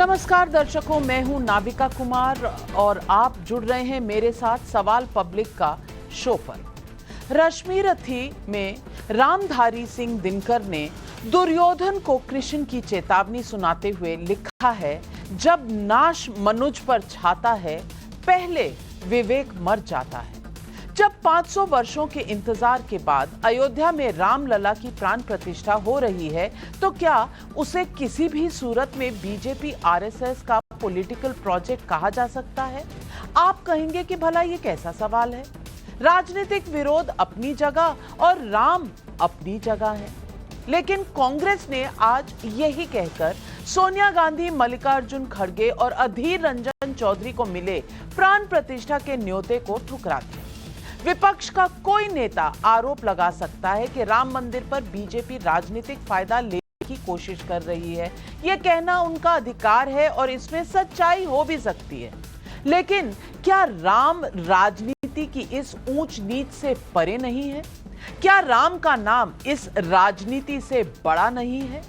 नमस्कार दर्शकों, मैं हूं नाविका कुमार और आप जुड़ रहे हैं मेरे साथ सवाल पब्लिक का शो पर। रश्मि रथी में रामधारी सिंह दिनकर ने दुर्योधन को कृष्ण की चेतावनी सुनाते हुए लिखा है, जब नाश मनुज पर छाता है पहले विवेक मर जाता है। जब 500 वर्षों के इंतजार के बाद अयोध्या में रामलला की प्राण प्रतिष्ठा हो रही है, तो क्या उसे किसी भी सूरत में बीजेपी आरएसएस का पॉलिटिकल प्रोजेक्ट कहा जा सकता है? आप कहेंगे कि भला ये कैसा सवाल है? राजनीतिक विरोध अपनी जगह और राम अपनी जगह है, लेकिन कांग्रेस ने आज यही कहकर सोनिया गांधी, मल्लिकार्जुन खड़गे और अधीर रंजन चौधरी को मिले प्राण प्रतिष्ठा के न्योते को ठुकरा दिया। विपक्ष का कोई नेता आरोप लगा सकता है कि राम मंदिर पर बीजेपी राजनीतिक फायदा लेने की कोशिश कर रही है। यह कहना उनका अधिकार है और इसमें सच्चाई हो भी सकती है, लेकिन क्या राम राजनीति की इस ऊंच नीच से परे नहीं है? क्या राम का नाम इस राजनीति से बड़ा नहीं है?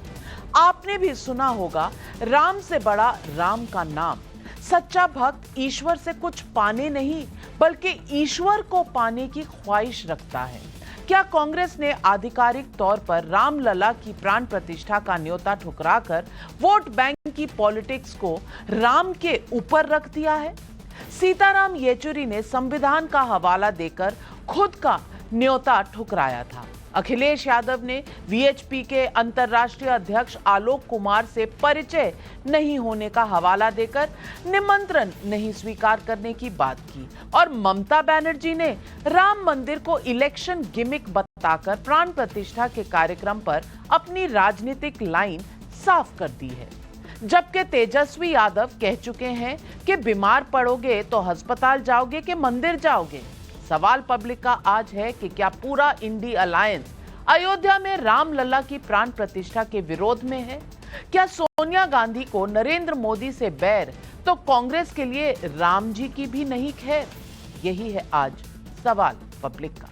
आपने भी सुना होगा, राम से बड़ा राम का नाम। सच्चा भक्त ईश्वर से कुछ पाने नहीं बल्कि ईश्वर को पाने की ख्वाहिश रखता है। क्या कांग्रेस ने आधिकारिक तौर पर रामलला की प्राण प्रतिष्ठा का न्योता ठुकराकर वोट बैंक की पॉलिटिक्स को राम के ऊपर रख दिया है? सीताराम येचुरी ने संविधान का हवाला देकर खुद का न्योता ठुकराया था। अखिलेश यादव ने वीएचपी के अंतर्राष्ट्रीय अध्यक्ष आलोक कुमार से परिचय नहीं होने का हवाला देकर निमंत्रण नहीं स्वीकार करने की बात की, और ममता बनर्जी ने राम मंदिर को इलेक्शन गिमिक बताकर प्राण प्रतिष्ठा के कार्यक्रम पर अपनी राजनीतिक लाइन साफ कर दी है। जबकि तेजस्वी यादव कह चुके हैं कि बीमार पड़ोगे तो अस्पताल जाओगे कि मंदिर जाओगे। सवाल पब्लिक का आज है कि क्या पूरा इंडी अलायंस अयोध्या में रामलला की प्राण प्रतिष्ठा के विरोध में है? क्या सोनिया गांधी को नरेंद्र मोदी से बैर तो कांग्रेस के लिए राम जी की भी नहीं खैर? यही है आज सवाल पब्लिक का।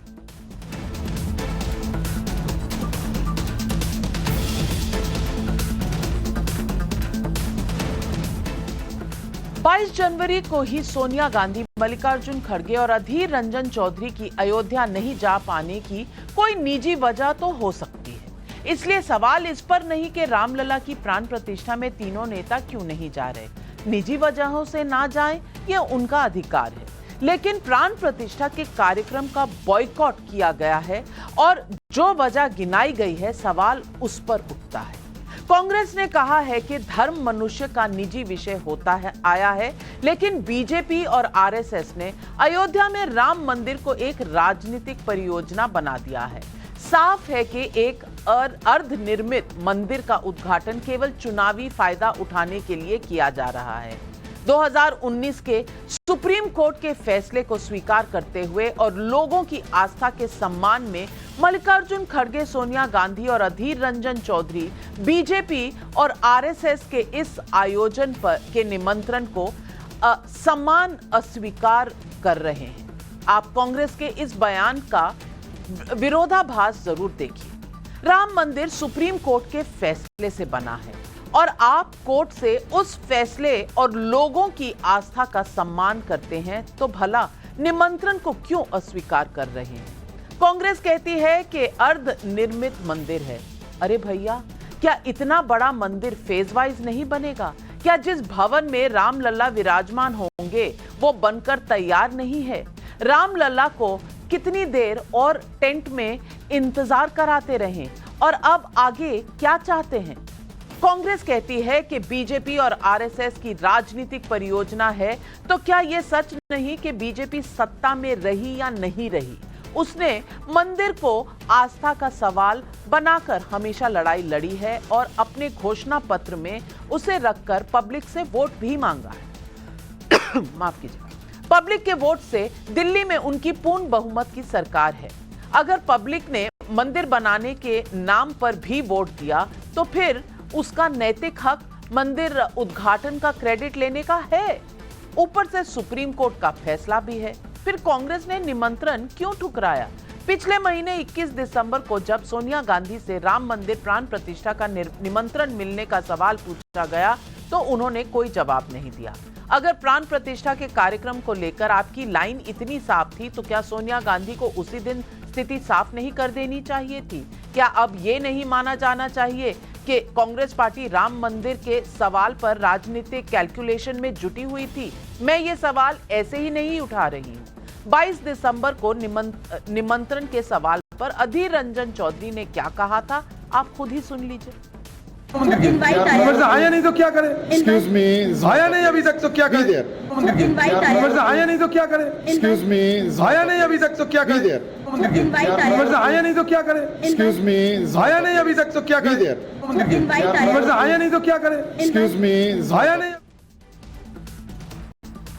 बाईस जनवरी को ही सोनिया गांधी, मल्लिकार्जुन खड़गे और अधीर रंजन चौधरी की अयोध्या नहीं जा पाने की कोई निजी वजह तो हो सकती है। इसलिए सवाल इस पर नहीं कि रामलला की प्राण प्रतिष्ठा में तीनों नेता क्यों नहीं जा रहे। निजी वजहों से ना जाएं, यह उनका अधिकार है, लेकिन प्राण प्रतिष्ठा के कार्यक्रम का बॉयकॉट किया गया है और जो वजह गिनाई गई है, सवाल उस पर उठता है। कांग्रेस ने कहा है कि धर्म मनुष्य का निजी विषय होता है आया है, लेकिन बीजेपी और आरएसएस ने अयोध्या में राम मंदिर को एक राजनीतिक परियोजना बना दिया है। साफ है कि एक अर्धनिर्मित मंदिर का उद्घाटन केवल चुनावी फायदा उठाने के लिए किया जा रहा है। 2019 के सुप्रीम कोर्ट के फैसले को स्वीकार करते हुए और लोगों की आस्था के सम्मान में मल्लिकार्जुन खड़गे, सोनिया गांधी और अधीर रंजन चौधरी बीजेपी और आरएसएस के इस आयोजन पर के निमंत्रण को सम्मान अस्वीकार कर रहे हैं। आप कांग्रेस के इस बयान का विरोधाभास जरूर देखिए। राम मंदिर सुप्रीम कोर्ट के फैसले से बना है और आप कोर्ट से उस फैसले और लोगों की आस्था का सम्मान करते हैं, तो भला निमंत्रण को क्यों अस्वीकार कर रहे हैं? कांग्रेस कहती है कि अर्ध निर्मित मंदिर है। अरे भैया, क्या इतना बड़ा मंदिर फेज वाइज नहीं बनेगा? क्या जिस भवन में रामलला विराजमान होंगे वो बनकर तैयार नहीं है? रामलला को कितनी देर और टेंट में इंतजार कराते रहें, और अब आगे क्या चाहते हैं? कांग्रेस कहती है कि बीजेपी और आरएसएस की राजनीतिक परियोजना है, तो क्या यह सच नहीं कि बीजेपी सत्ता में रही या नहीं रही, उसने मंदिर को आस्था का सवाल बनाकर हमेशा लड़ाई लड़ी है और अपने घोषणा पत्र में उसे रखकर पब्लिक से वोट भी मांगा है। माफ कीजिए। पब्लिक के वोट से दिल्ली में उनकी पूर्ण बहुमत की सरकार है। अगर पब्लिक ने मंदिर बनाने के नाम पर भी वोट दिया, तो फिर उसका नैतिक हक मंदिर उद्घाटन का क्रेडिट लेने का है। ऊपर से सुप्रीम कोर्ट का फैसला भी है। फिर कांग्रेस ने निमंत्रण क्यों ठुकराया? पिछले महीने 21 दिसंबर को जब सोनिया गांधी से राम मंदिर प्राण प्रतिष्ठा का निमंत्रण मिलने का सवाल पूछा गया, तो उन्होंने कोई जवाब नहीं दिया। अगर प्राण प्रतिष्ठा के कार्यक्रम को लेकर आपकी लाइन इतनी साफ थी तो क्या सोनिया गांधी को उसी दिन स्थिति साफ नहीं कर देनी चाहिए थी? क्या अब ये नहीं माना जाना चाहिए कि कांग्रेस पार्टी राम मंदिर के सवाल पर राजनीतिक कैलकुलेशन में जुटी हुई थी? मैं ये सवाल ऐसे ही नहीं उठा रही हूँ। 22 दिसंबर को निमंत्रण के सवाल पर अधीर रंजन चौधरी ने क्या कहा था, आप खुद ही सुन लीजिए। आया नहीं तो क्या करे? Excuse me. आया नहीं अभी तक तो क्या करे? आया नहीं तो क्या करे? Excuse me. आया नहीं अभी तक तो क्या करे? आया नहीं तो क्या करे? Excuse me. आया नहीं अभी तक तो क्या करे? आया नहीं तो क्या करे? Excuse me. आया नहीं।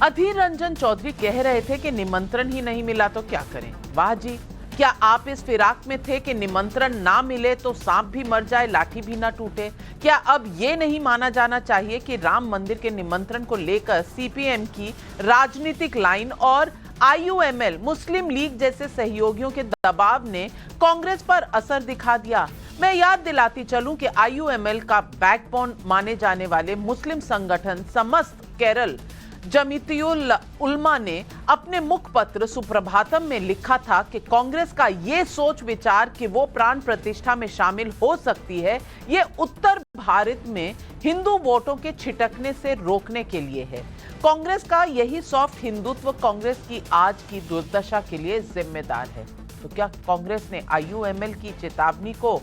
अधीर रंजन चौधरी कह रहे थे कि निमंत्रण ही नहीं मिला तो क्या करें। वाह जी, क्या आप इस फिराक में थे कि निमंत्रण ना मिले तो सांप भी मर जाए, लाठी भी ना टूटे? क्या अब ये नहीं माना जाना चाहिए कि राम मंदिर के निमंत्रण को लेकर सीपीएम की राजनीतिक लाइन और आईयूएमएल मुस्लिम लीग जैसे सहयोगियों के दबाव ने कांग्रेस पर असर दिखा दिया? मैं याद दिलाती चलूं कि आईयूएमएल का बैकबोन माने जाने वाले मुस्लिम संगठन समस्त केरल जमीयतुल उलमा ने अपने मुखपत्र सुप्रभातम में लिखा था कि कांग्रेस का ये सोच विचार कि वो प्राण प्रतिष्ठा में शामिल हो सकती है, ये उत्तर भारत में हिंदू वोटों के छिटकने से रोकने के लिए है। कांग्रेस का यही सॉफ्ट हिंदुत्व कांग्रेस की आज की दुर्दशा के लिए जिम्मेदार है। तो क्या कांग्रेस ने आईयूएमएल की चेतावनी को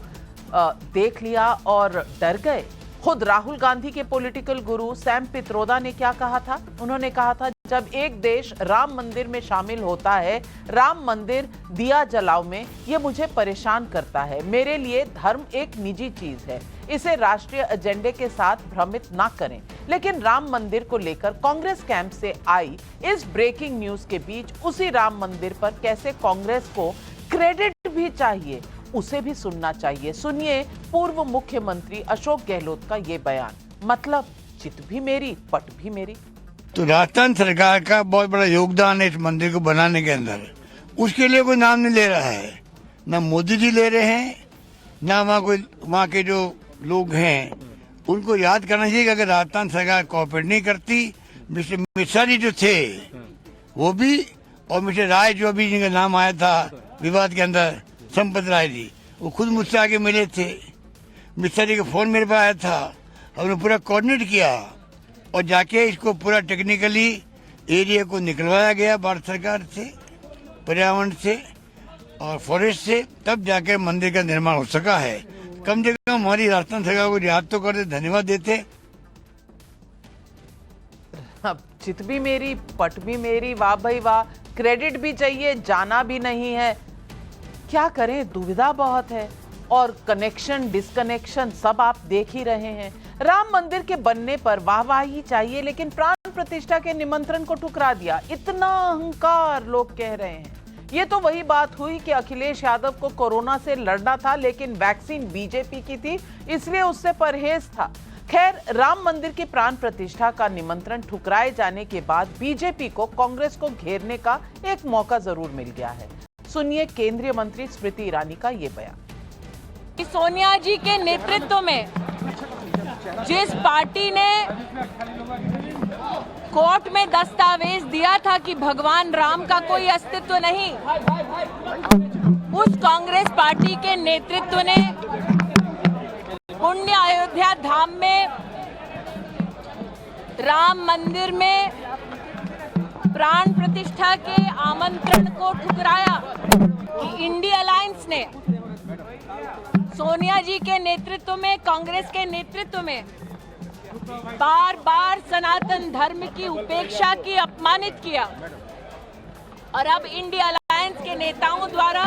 देख लिया और डर गए? खुद राहुल गांधी के पॉलिटिकल गुरु सैम पित्रोदा ने क्या कहा था? उन्होंने कहा था, जब एक देश राम मंदिर में शामिल होता है, राम मंदिर दिया जलाओ में, ये मुझे परेशान करता है। मेरे लिए धर्म एक निजी चीज है, इसे राष्ट्रीय एजेंडे के साथ भ्रमित ना करें। लेकिन राम मंदिर को लेकर कांग्रेस कैंप से आई इस ब्रेकिंग न्यूज के बीच उसी राम मंदिर पर कैसे कांग्रेस को क्रेडिट भी चाहिए, उसे भी सुनना चाहिए। सुनिए पूर्व मुख्यमंत्री अशोक गहलोत का ये बयान। मतलब चित भी मेरी, पट भी मेरी। तो राजस्थान सरकार का बहुत बड़ा योगदान है इस मंदिर को बनाने के अंदर। उसके लिए कोई नाम नहीं ले रहा है, ना मोदी जी ले रहे हैं, ना वहाँ के जो लोग हैं उनको याद करना चाहिए कि अगर राजस्थान सरकार कोऑपरेट नहीं करती, मिस्टर मिश्रा जी जो थे वो भी, और मिस्टर राय जो अभी जिनका नाम आया था विवाद के अंदर, संपत राय जी, वो खुद मुझसे आके मिले थे। मिश्रा जी का फोन मेरे पास आया था, हमने पूरा कोऑर्डिनेट किया और जाके इसको पूरा टेक्निकली एरिया को निकलवाया गया भारत सरकार से, पर्यावरण से और फॉरेस्ट से, तब जाके मंदिर का निर्माण हो सका है। कम से कम हमारी राजस्थान सरकार को रियायत तो करते, धन्यवाद देते। अब चित भी मेरी, पट भी मेरी, वाह भाई वाह, क्रेडिट भी चाहिए, जाना भी नहीं है। क्या करें, दुविधा बहुत है और कनेक्शन डिस्कनेक्शन सब आप देख ही रहे हैं। राम मंदिर के बनने पर वाहवाही चाहिए, लेकिन प्राण प्रतिष्ठा के निमंत्रण को ठुकरा दिया। इतना अहंकार लोग कह रहे हैं। ये तो वही बात हुई कि अखिलेश यादव को कोरोना से लड़ना था, लेकिन वैक्सीन बीजेपी की थी, इसलिए उससे परहेज था। खैर, राम मंदिर की प्राण प्रतिष्ठा का निमंत्रण ठुकराए जाने के बाद बीजेपी को कांग्रेस को घेरने का एक मौका जरूर मिल गया है। सुनिए केंद्रीय मंत्री स्मृति ईरानी का ये बयान। सोनिया जी के नेतृत्व में जिस पार्टी ने कोर्ट में दस्तावेज दिया था कि भगवान राम का कोई अस्तित्व नहीं, उस कांग्रेस पार्टी के नेतृत्व ने पुण्य अयोध्या धाम में, राम मंदिर में प्राण प्रतिष्ठा के आमंत्रण को ठुकराया। कि इंडिया अलायंस ने सोनिया जी के नेतृत्व में, कांग्रेस के नेतृत्व में बार बार सनातन धर्म की उपेक्षा की, अपमानित किया, और अब इंडिया अलायंस के नेताओं द्वारा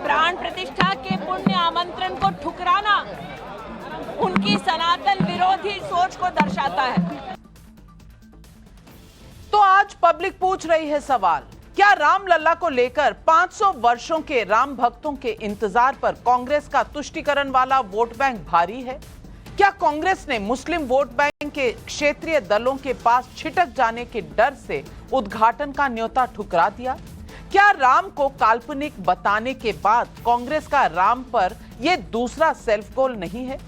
प्राण प्रतिष्ठा के पुण्य आमंत्रण को ठुकराना उनकी सनातन विरोधी सोच को दर्शाता है। तो आज पब्लिक पूछ रही है सवाल, क्या रामलला को लेकर 500 वर्षों के राम भक्तों के इंतजार पर कांग्रेस का तुष्टीकरण वाला वोट बैंक भारी है? क्या कांग्रेस ने मुस्लिम वोट बैंक के क्षेत्रीय दलों के पास छिटक जाने के डर से उद्घाटन का न्योता ठुकरा दिया? क्या राम को काल्पनिक बताने के बाद कांग्रेस का राम पर यह दूसरा सेल्फ गोल नहीं है?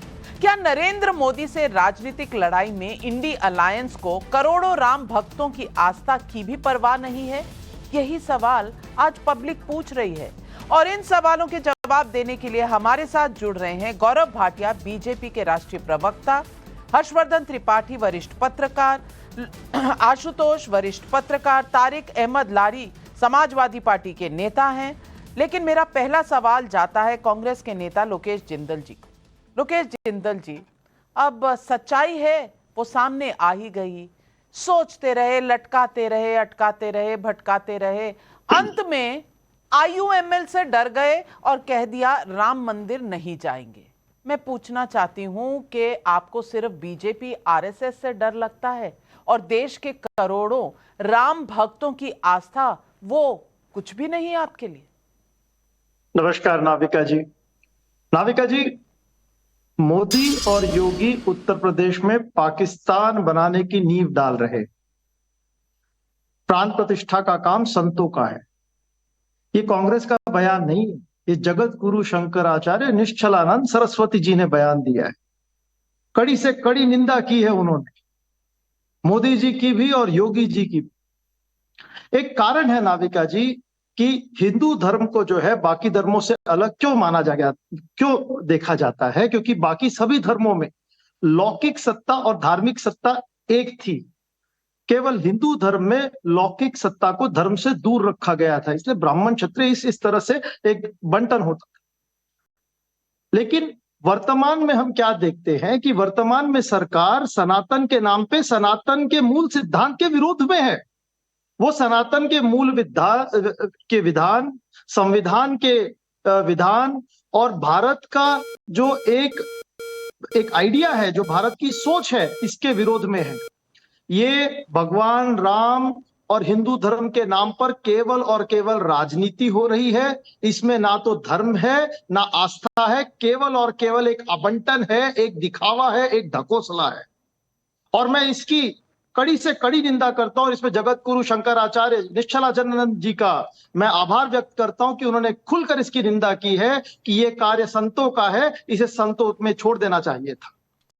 क्या नरेंद्र मोदी से राजनीतिक लड़ाई में इंडी अलायंस को करोड़ों राम भक्तों की आस्था की भी परवाह नहीं है? यही सवाल आज पब्लिक पूछ रही है और इन सवालों के जवाब देने के लिए हमारे साथ जुड़ रहे हैं गौरव भाटिया, बीजेपी के राष्ट्रीय प्रवक्ता, हर्षवर्धन त्रिपाठी, वरिष्ठ पत्रकार, आशुतोष, वरिष्ठ पत्रकार, तारिक अहमद लारी, समाजवादी पार्टी के नेता हैं। लेकिन मेरा पहला सवाल जाता है कांग्रेस के नेता लोकेश जिंदल जी को। लोकेश जिंदल जी, अब सच्चाई है वो सामने आ ही गई। सोचते रहे, लटकाते रहे, अटकाते रहे, भटकाते रहे, अंत में आईयूएमएल से डर गए और कह दिया राम मंदिर नहीं जाएंगे। मैं पूछना चाहती हूं कि आपको सिर्फ बीजेपी आरएसएस से डर लगता है और देश के करोड़ों राम भक्तों की आस्था वो कुछ भी नहीं है आपके लिए? नमस्कार नाविका जी। नाविका जी, मोदी और योगी उत्तर प्रदेश में पाकिस्तान बनाने की नींव डाल रहे। प्राण प्रतिष्ठा का काम संतों का है। ये कांग्रेस का बयान नहीं है, ये जगत गुरु शंकराचार्य निश्चलानंद सरस्वती जी ने बयान दिया है। कड़ी से कड़ी निंदा की है उन्होंने, मोदी जी की भी और योगी जी की भी। एक कारण है नाविका जी कि हिंदू धर्म को जो है बाकी धर्मों से अलग क्यों माना जा गया, क्यों देखा जाता है? क्योंकि बाकी सभी धर्मों में लौकिक सत्ता और धार्मिक सत्ता एक थी। केवल हिंदू धर्म में लौकिक सत्ता को धर्म से दूर रखा गया था, इसलिए ब्राह्मण क्षत्रिय इस तरह से एक बंटन होता था। लेकिन वर्तमान में हम क्या देखते हैं कि वर्तमान में सरकार सनातन के नाम पे सनातन के मूल सिद्धांत के विरोध में है। वो सनातन के मूल विधान, संविधान के विधान और भारत का जो एक आइडिया है, जो भारत की सोच है, इसके विरोध में है। ये भगवान राम और हिंदू धर्म के नाम पर केवल और केवल राजनीति हो रही है। इसमें ना तो धर्म है ना आस्था है, केवल और केवल एक आवंटन है, एक दिखावा है, एक ढकोसला है। और मैं इसकी कड़ी से कड़ी निंदा करता हूं और इसमें जगत गुरु शंकराचार्य निश्चलानंद जी का मैं आभार व्यक्त करता हूं कि उन्होंने खुलकर इसकी निंदा की है कि ये कार्य संतों का है, इसे संतों में छोड़ देना चाहिए था।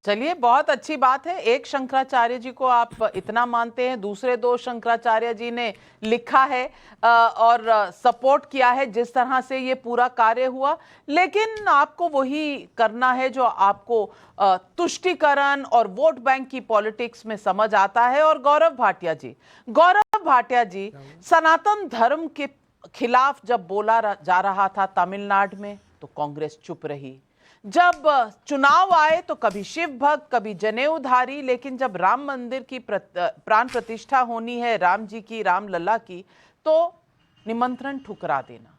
चलिए, बहुत अच्छी बात है। एक शंकराचार्य जी को आप इतना मानते हैं, दूसरे दो शंकराचार्य जी ने लिखा है और सपोर्ट किया है जिस तरह से ये पूरा कार्य हुआ। लेकिन आपको वही करना है जो आपको तुष्टीकरण और वोट बैंक की पॉलिटिक्स में समझ आता है। और गौरव भाटिया जी, सनातन धर्म के खिलाफ जब बोला जा रहा था तमिलनाडु में तो कांग्रेस चुप रही। जब चुनाव आए तो कभी शिव भक्त, कभी जनेऊधारी, लेकिन जब राम मंदिर की प्राण प्रतिष्ठा होनी है, राम जी की, रामलला की, तो निमंत्रण ठुकरा देना।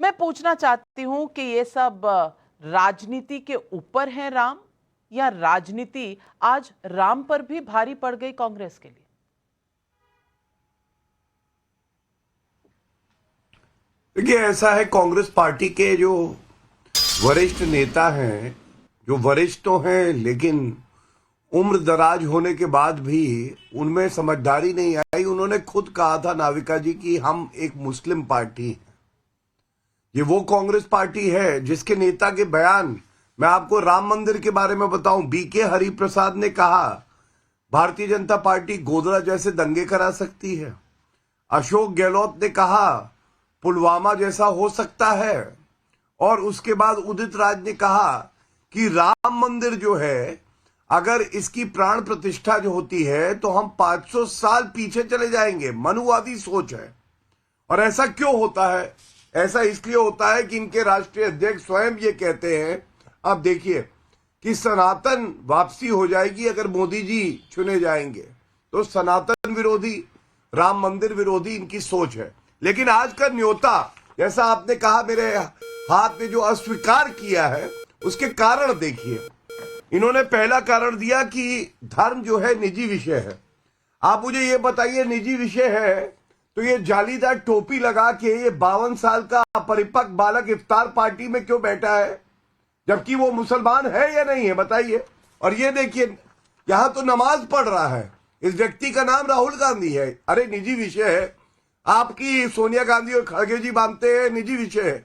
मैं पूछना चाहती हूं कि ये सब राजनीति के ऊपर है राम, या राजनीति आज राम पर भी भारी पड़ गई कांग्रेस के लिए? देखिए, ऐसा है, कांग्रेस पार्टी के जो वरिष्ठ नेता हैं, जो वरिष्ठ तो हैं लेकिन उम्र दराज होने के बाद भी उनमें समझदारी नहीं आई। उन्होंने खुद कहा था नाविका जी कि हम एक मुस्लिम पार्टी हैं। ये वो कांग्रेस पार्टी है जिसके नेता के बयान, मैं आपको राम मंदिर के बारे में बताऊं, बीके हरिप्रसाद ने कहा भारतीय जनता पार्टी गोधरा जैसे दंगे करा सकती है। अशोक गहलोत ने कहा पुलवामा जैसा हो सकता है। और उसके बाद उदित राज ने कहा कि राम मंदिर जो है, अगर इसकी प्राण प्रतिष्ठा जो होती है तो हम 500 साल पीछे चले जाएंगे। मनुवादी सोच है। और ऐसा क्यों होता है? ऐसा इसलिए होता है कि इनके राष्ट्रीय अध्यक्ष स्वयं ये कहते हैं, अब देखिए, कि सनातन वापसी हो जाएगी अगर मोदी जी चुने जाएंगे। तो सनातन विरोधी, राम मंदिर विरोधी इनकी सोच है। लेकिन आज का न्योता, जैसा आपने कहा, मेरे हाथ में जो अस्वीकार किया है, उसके कारण देखिए। इन्होंने पहला कारण दिया कि धर्म जो है निजी विषय है। आप मुझे ये बताइए, निजी विषय है तो ये जालीदार टोपी लगा के ये 52 साल का अपरिपक्व बालक इफ्तार पार्टी में क्यों बैठा है, जबकि वो मुसलमान है या नहीं है, बताइए। और ये देखिए, यहां तो नमाज पढ़ रहा है। इस व्यक्ति का नाम राहुल गांधी है। अरे निजी विषय है। आपकी सोनिया गांधी और खड़गे जी मानते हैं निजी विषय है।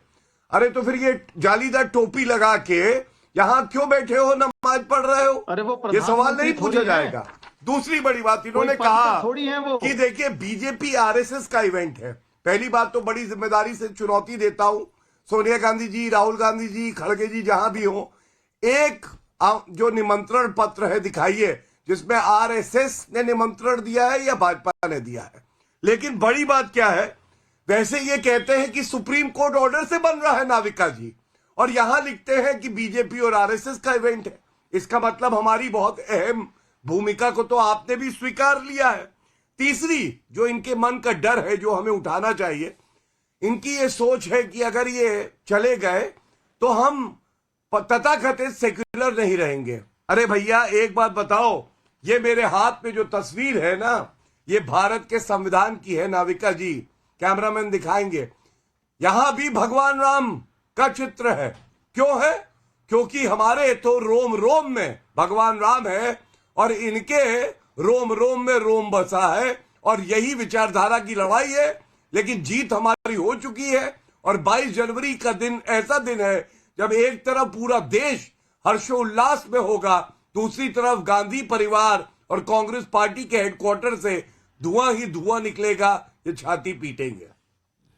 अरे तो फिर ये जालीदार टोपी लगा के यहाँ क्यों बैठे हो, नमाज पढ़ रहे हो? अरे वो ये सवाल प्रधानमंत्री नहीं पूछा थोड़ी है। जाएगा। दूसरी बड़ी बात इन्होंने कोई पंडित कहा थोड़ी है वो। कि देखिए बीजेपी आरएसएस का इवेंट है। पहली बात तो बड़ी जिम्मेदारी से चुनौती देता हूं सोनिया गांधी जी, राहुल गांधी जी, खड़गे जी, जहां भी हो, एक जो निमंत्रण पत्र है दिखाइए जिसमें आरएसएस ने निमंत्रण दिया है या भाजपा ने दिया है। लेकिन बड़ी बात क्या है, वैसे ये कहते हैं कि सुप्रीम कोर्ट ऑर्डर से बन रहा है नाविका जी, और यहां लिखते हैं कि बीजेपी और आरएसएस का इवेंट है। इसका मतलब हमारी बहुत अहम भूमिका को तो आपने भी स्वीकार लिया है। तीसरी जो इनके मन का डर है, जो हमें उठाना चाहिए, इनकी ये सोच है कि अगर ये चले गए तो हम तथाकथित सेक्युलर नहीं रहेंगे। अरे भैया एक बात बताओ, ये मेरे हाथ में जो तस्वीर है ना, ये भारत के संविधान की है। नाविका जी, कैमरामैन दिखाएंगे, यहां भी भगवान राम का चित्र है। क्यों है? क्योंकि हमारे तो रोम रोम में भगवान राम है और इनके रोम रोम में रोम बसा है, और यही विचारधारा की लड़ाई है। लेकिन जीत हमारी हो चुकी है, और 22 जनवरी का दिन ऐसा दिन है जब एक तरफ पूरा देश हर्षोल्लास में होगा, दूसरी तरफ गांधी परिवार और कांग्रेस पार्टी के हेडक्वार्टर से धुआं ही धुआं निकलेगा, ये छाती पीटेंगे।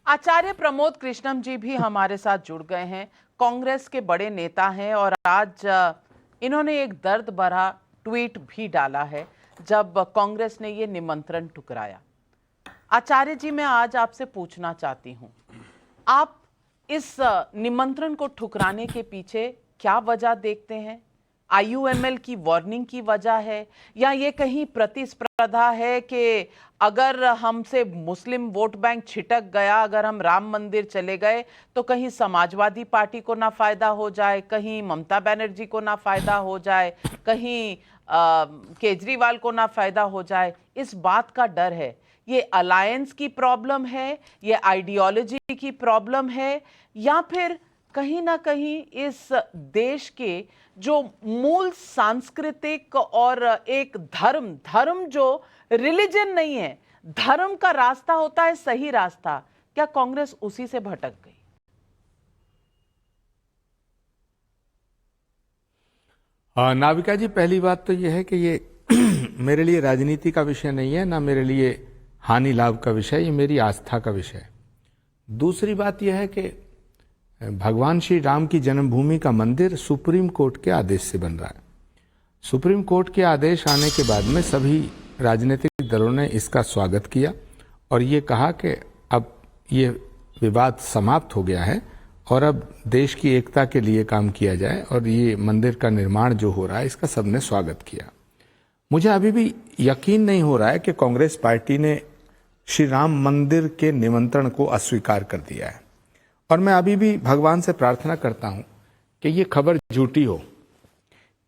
आचार्य प्रमोद कृष्णम जी भी हमारे साथ जुड़ गए हैं, कांग्रेस के बड़े नेता हैं, और आज इन्होंने एक दर्द भरा ट्वीट भी डाला है जब कांग्रेस ने ये निमंत्रण ठुकराया। आचार्य जी, मैं आज आपसे पूछना चाहती हूं, आप इस निमंत्रण को ठुकराने के पीछे क्या वजह देखते हैं? आईयूएमएल की वार्निंग की वजह है, या ये कहीं प्रतिस्पर्धा है कि अगर हमसे मुस्लिम वोट बैंक छिटक गया, अगर हम राम मंदिर चले गए तो कहीं समाजवादी पार्टी को ना फायदा हो जाए, कहीं ममता बनर्जी को ना फायदा हो जाए, कहीं केजरीवाल को ना फायदा हो जाए, इस बात का डर है? ये अलायंस की प्रॉब्लम है, ये आइडियोलॉजी की प्रॉब्लम है, या फिर कहीं ना कहीं इस देश के जो मूल सांस्कृतिक और एक धर्म जो रिलीजन नहीं है, धर्म का रास्ता होता है सही रास्ता, क्या कांग्रेस उसी से भटक गई? नाविका जी, पहली बात तो यह है कि ये मेरे लिए राजनीति का विषय नहीं है, ना मेरे लिए हानि लाभ का विषय, ये मेरी आस्था का विषय है। दूसरी बात यह है कि भगवान श्री राम की जन्मभूमि का मंदिर सुप्रीम कोर्ट के आदेश से बन रहा है। सुप्रीम कोर्ट के आदेश आने के बाद में सभी राजनीतिक दलों ने इसका स्वागत किया और ये कहा कि अब ये विवाद समाप्त हो गया है और अब देश की एकता के लिए काम किया जाए, और ये मंदिर का निर्माण जो हो रहा है इसका सबने स्वागत किया। मुझे अभी भी यकीन नहीं हो रहा है कि कांग्रेस पार्टी ने श्री राम मंदिर के निमंत्रण को अस्वीकार कर दिया है, और मैं अभी भी भगवान से प्रार्थना करता हूं कि ये खबर झूठी हो,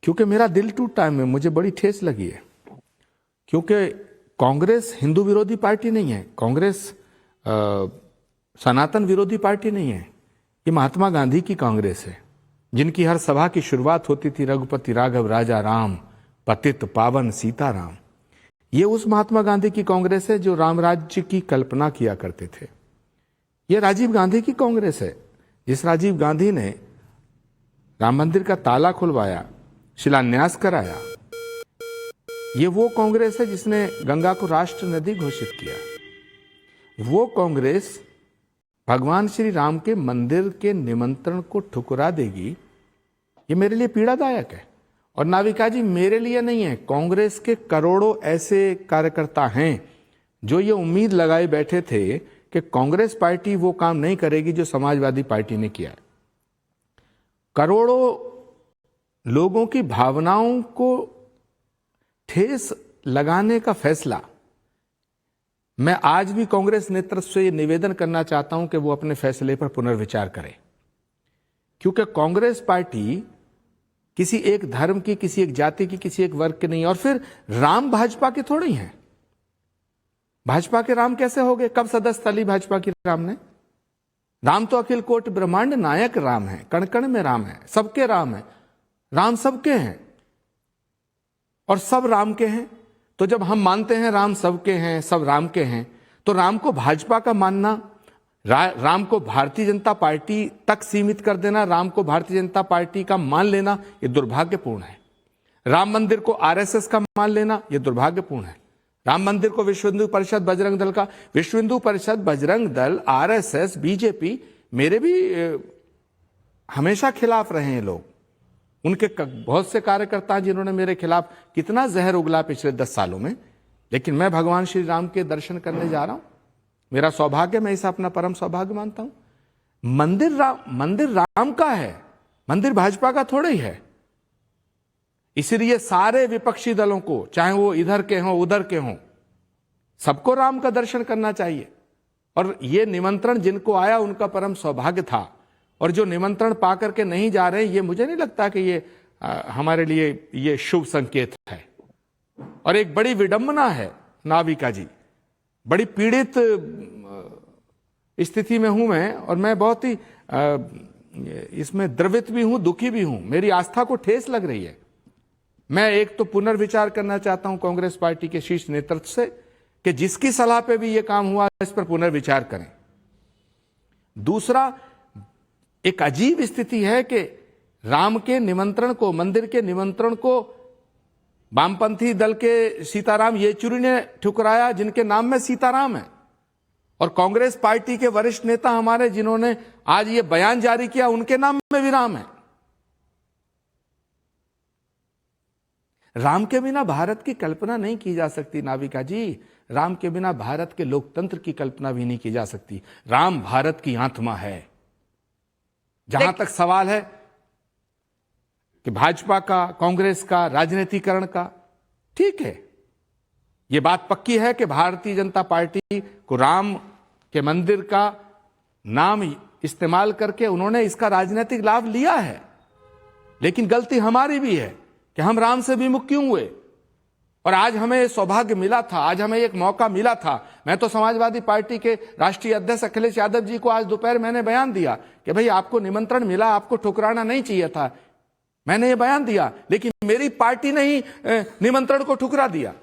क्योंकि मेरा दिल टूटा है, मुझे बड़ी ठेस लगी है। क्योंकि कांग्रेस हिंदू विरोधी पार्टी नहीं है, कांग्रेस सनातन विरोधी पार्टी नहीं है, ये महात्मा गांधी की कांग्रेस है, जिनकी हर सभा की शुरुआत होती थी रघुपति राघव राजा राम, पतित पावन सीताराम। ये उस महात्मा गांधी की कांग्रेस है जो राम राज्य की कल्पना किया करते थे। ये राजीव गांधी की कांग्रेस है, जिस राजीव गांधी ने राम मंदिर का ताला खुलवाया, शिलान्यास कराया। ये वो कांग्रेस है जिसने गंगा को राष्ट्र नदी घोषित किया। वो कांग्रेस भगवान श्री राम के मंदिर के निमंत्रण को ठुकरा देगी, ये मेरे लिए पीड़ादायक है। और नाविका जी, मेरे लिए नहीं है, कांग्रेस के करोड़ों ऐसे कार्यकर्ता हैं जो ये उम्मीद लगाए बैठे थे कि कांग्रेस पार्टी वो काम नहीं करेगी जो समाजवादी पार्टी ने किया है। करोड़ों लोगों की भावनाओं को ठेस लगाने का फैसला, मैं आज भी कांग्रेस नेतृत्व से ये निवेदन करना चाहता हूं कि वो अपने फैसले पर पुनर्विचार करें, क्योंकि कांग्रेस पार्टी किसी एक धर्म की, किसी एक जाति की, किसी एक वर्ग की नहीं। और फिर राम भाजपा के थोड़े ही हैं। भाजपा के राम कैसे हो गए? कब सदस्यता ली भाजपा की राम ने? राम तो अखिल कोटि ब्रह्मांड नायक राम है, कण कण में राम है, सबके राम है, राम सबके हैं और सब राम के हैं। तो जब हम मानते हैं राम सबके हैं, सब राम के हैं, तो राम को भाजपा का मानना, राम को भारतीय जनता पार्टी तक सीमित कर देना, राम को भारतीय जनता पार्टी का मान लेना, यह दुर्भाग्यपूर्ण है। राम मंदिर को आरएसएस का मान लेना यह दुर्भाग्यपूर्ण है। राम मंदिर को विश्व हिंदू परिषद बजरंग दल का, विश्व हिंदू परिषद, बजरंग दल, आरएसएस, बीजेपी, मेरे भी हमेशा खिलाफ रहे हैं लोग। उनके बहुत से कार्यकर्ता हैं जिन्होंने मेरे खिलाफ कितना जहर उगला पिछले 10 सालों में, लेकिन मैं भगवान श्री राम के दर्शन करने जा रहा हूं। मेरा सौभाग्य, मैं इसे अपना परम सौभाग्य मानता हूं। मंदिर राम का है, मंदिर भाजपा का थोड़ा ही है। इसलिए सारे विपक्षी दलों को, चाहे वो इधर के हों उधर के हों, सबको राम का दर्शन करना चाहिए। और ये निमंत्रण जिनको आया उनका परम सौभाग्य था, और जो निमंत्रण पाकर के नहीं जा रहे, ये मुझे नहीं लगता कि ये हमारे लिए ये शुभ संकेत है। और एक बड़ी विडंबना है नाविका जी, बड़ी पीड़ित स्थिति में हूं मैं, और मैं बहुत ही इसमें द्रवित भी हूं, दुखी भी हूं। मेरी आस्था को ठेस लग रही है। मैं एक तो पुनर्विचार करना चाहता हूं कांग्रेस पार्टी के शीर्ष नेतृत्व से कि जिसकी सलाह पे भी यह काम हुआ इस पर पुनर्विचार करें। दूसरा, एक अजीब स्थिति है कि राम के निमंत्रण को, मंदिर के निमंत्रण को वामपंथी दल के सीताराम येचुरी ने ठुकराया, जिनके नाम में सीताराम है, और कांग्रेस पार्टी के वरिष्ठ नेता हमारे जिन्होंने आज ये बयान जारी किया, उनके नाम में भी राम है। राम के बिना भारत की कल्पना नहीं की जा सकती नाविका जी। राम के बिना भारत के लोकतंत्र की कल्पना भी नहीं की जा सकती। राम भारत की आत्मा है। जहां तक सवाल है कि भाजपा का, कांग्रेस का राजनीतिकरण का, ठीक है, यह बात पक्की है कि भारतीय जनता पार्टी को राम के मंदिर का नाम इस्तेमाल करके उन्होंने इसका राजनीतिक लाभ लिया है। लेकिन गलती हमारी भी है कि हम राम से विमुख क्यों हुए। और आज हमें सौभाग्य मिला था, आज हमें एक मौका मिला था। मैं तो समाजवादी पार्टी के राष्ट्रीय अध्यक्ष अखिलेश यादव जी को आज दोपहर मैंने बयान दिया कि भाई आपको निमंत्रण मिला, आपको ठुकराना नहीं चाहिए था। मैंने ये बयान दिया, लेकिन मेरी पार्टी ने ही निमंत्रण को ठुकरा दिया।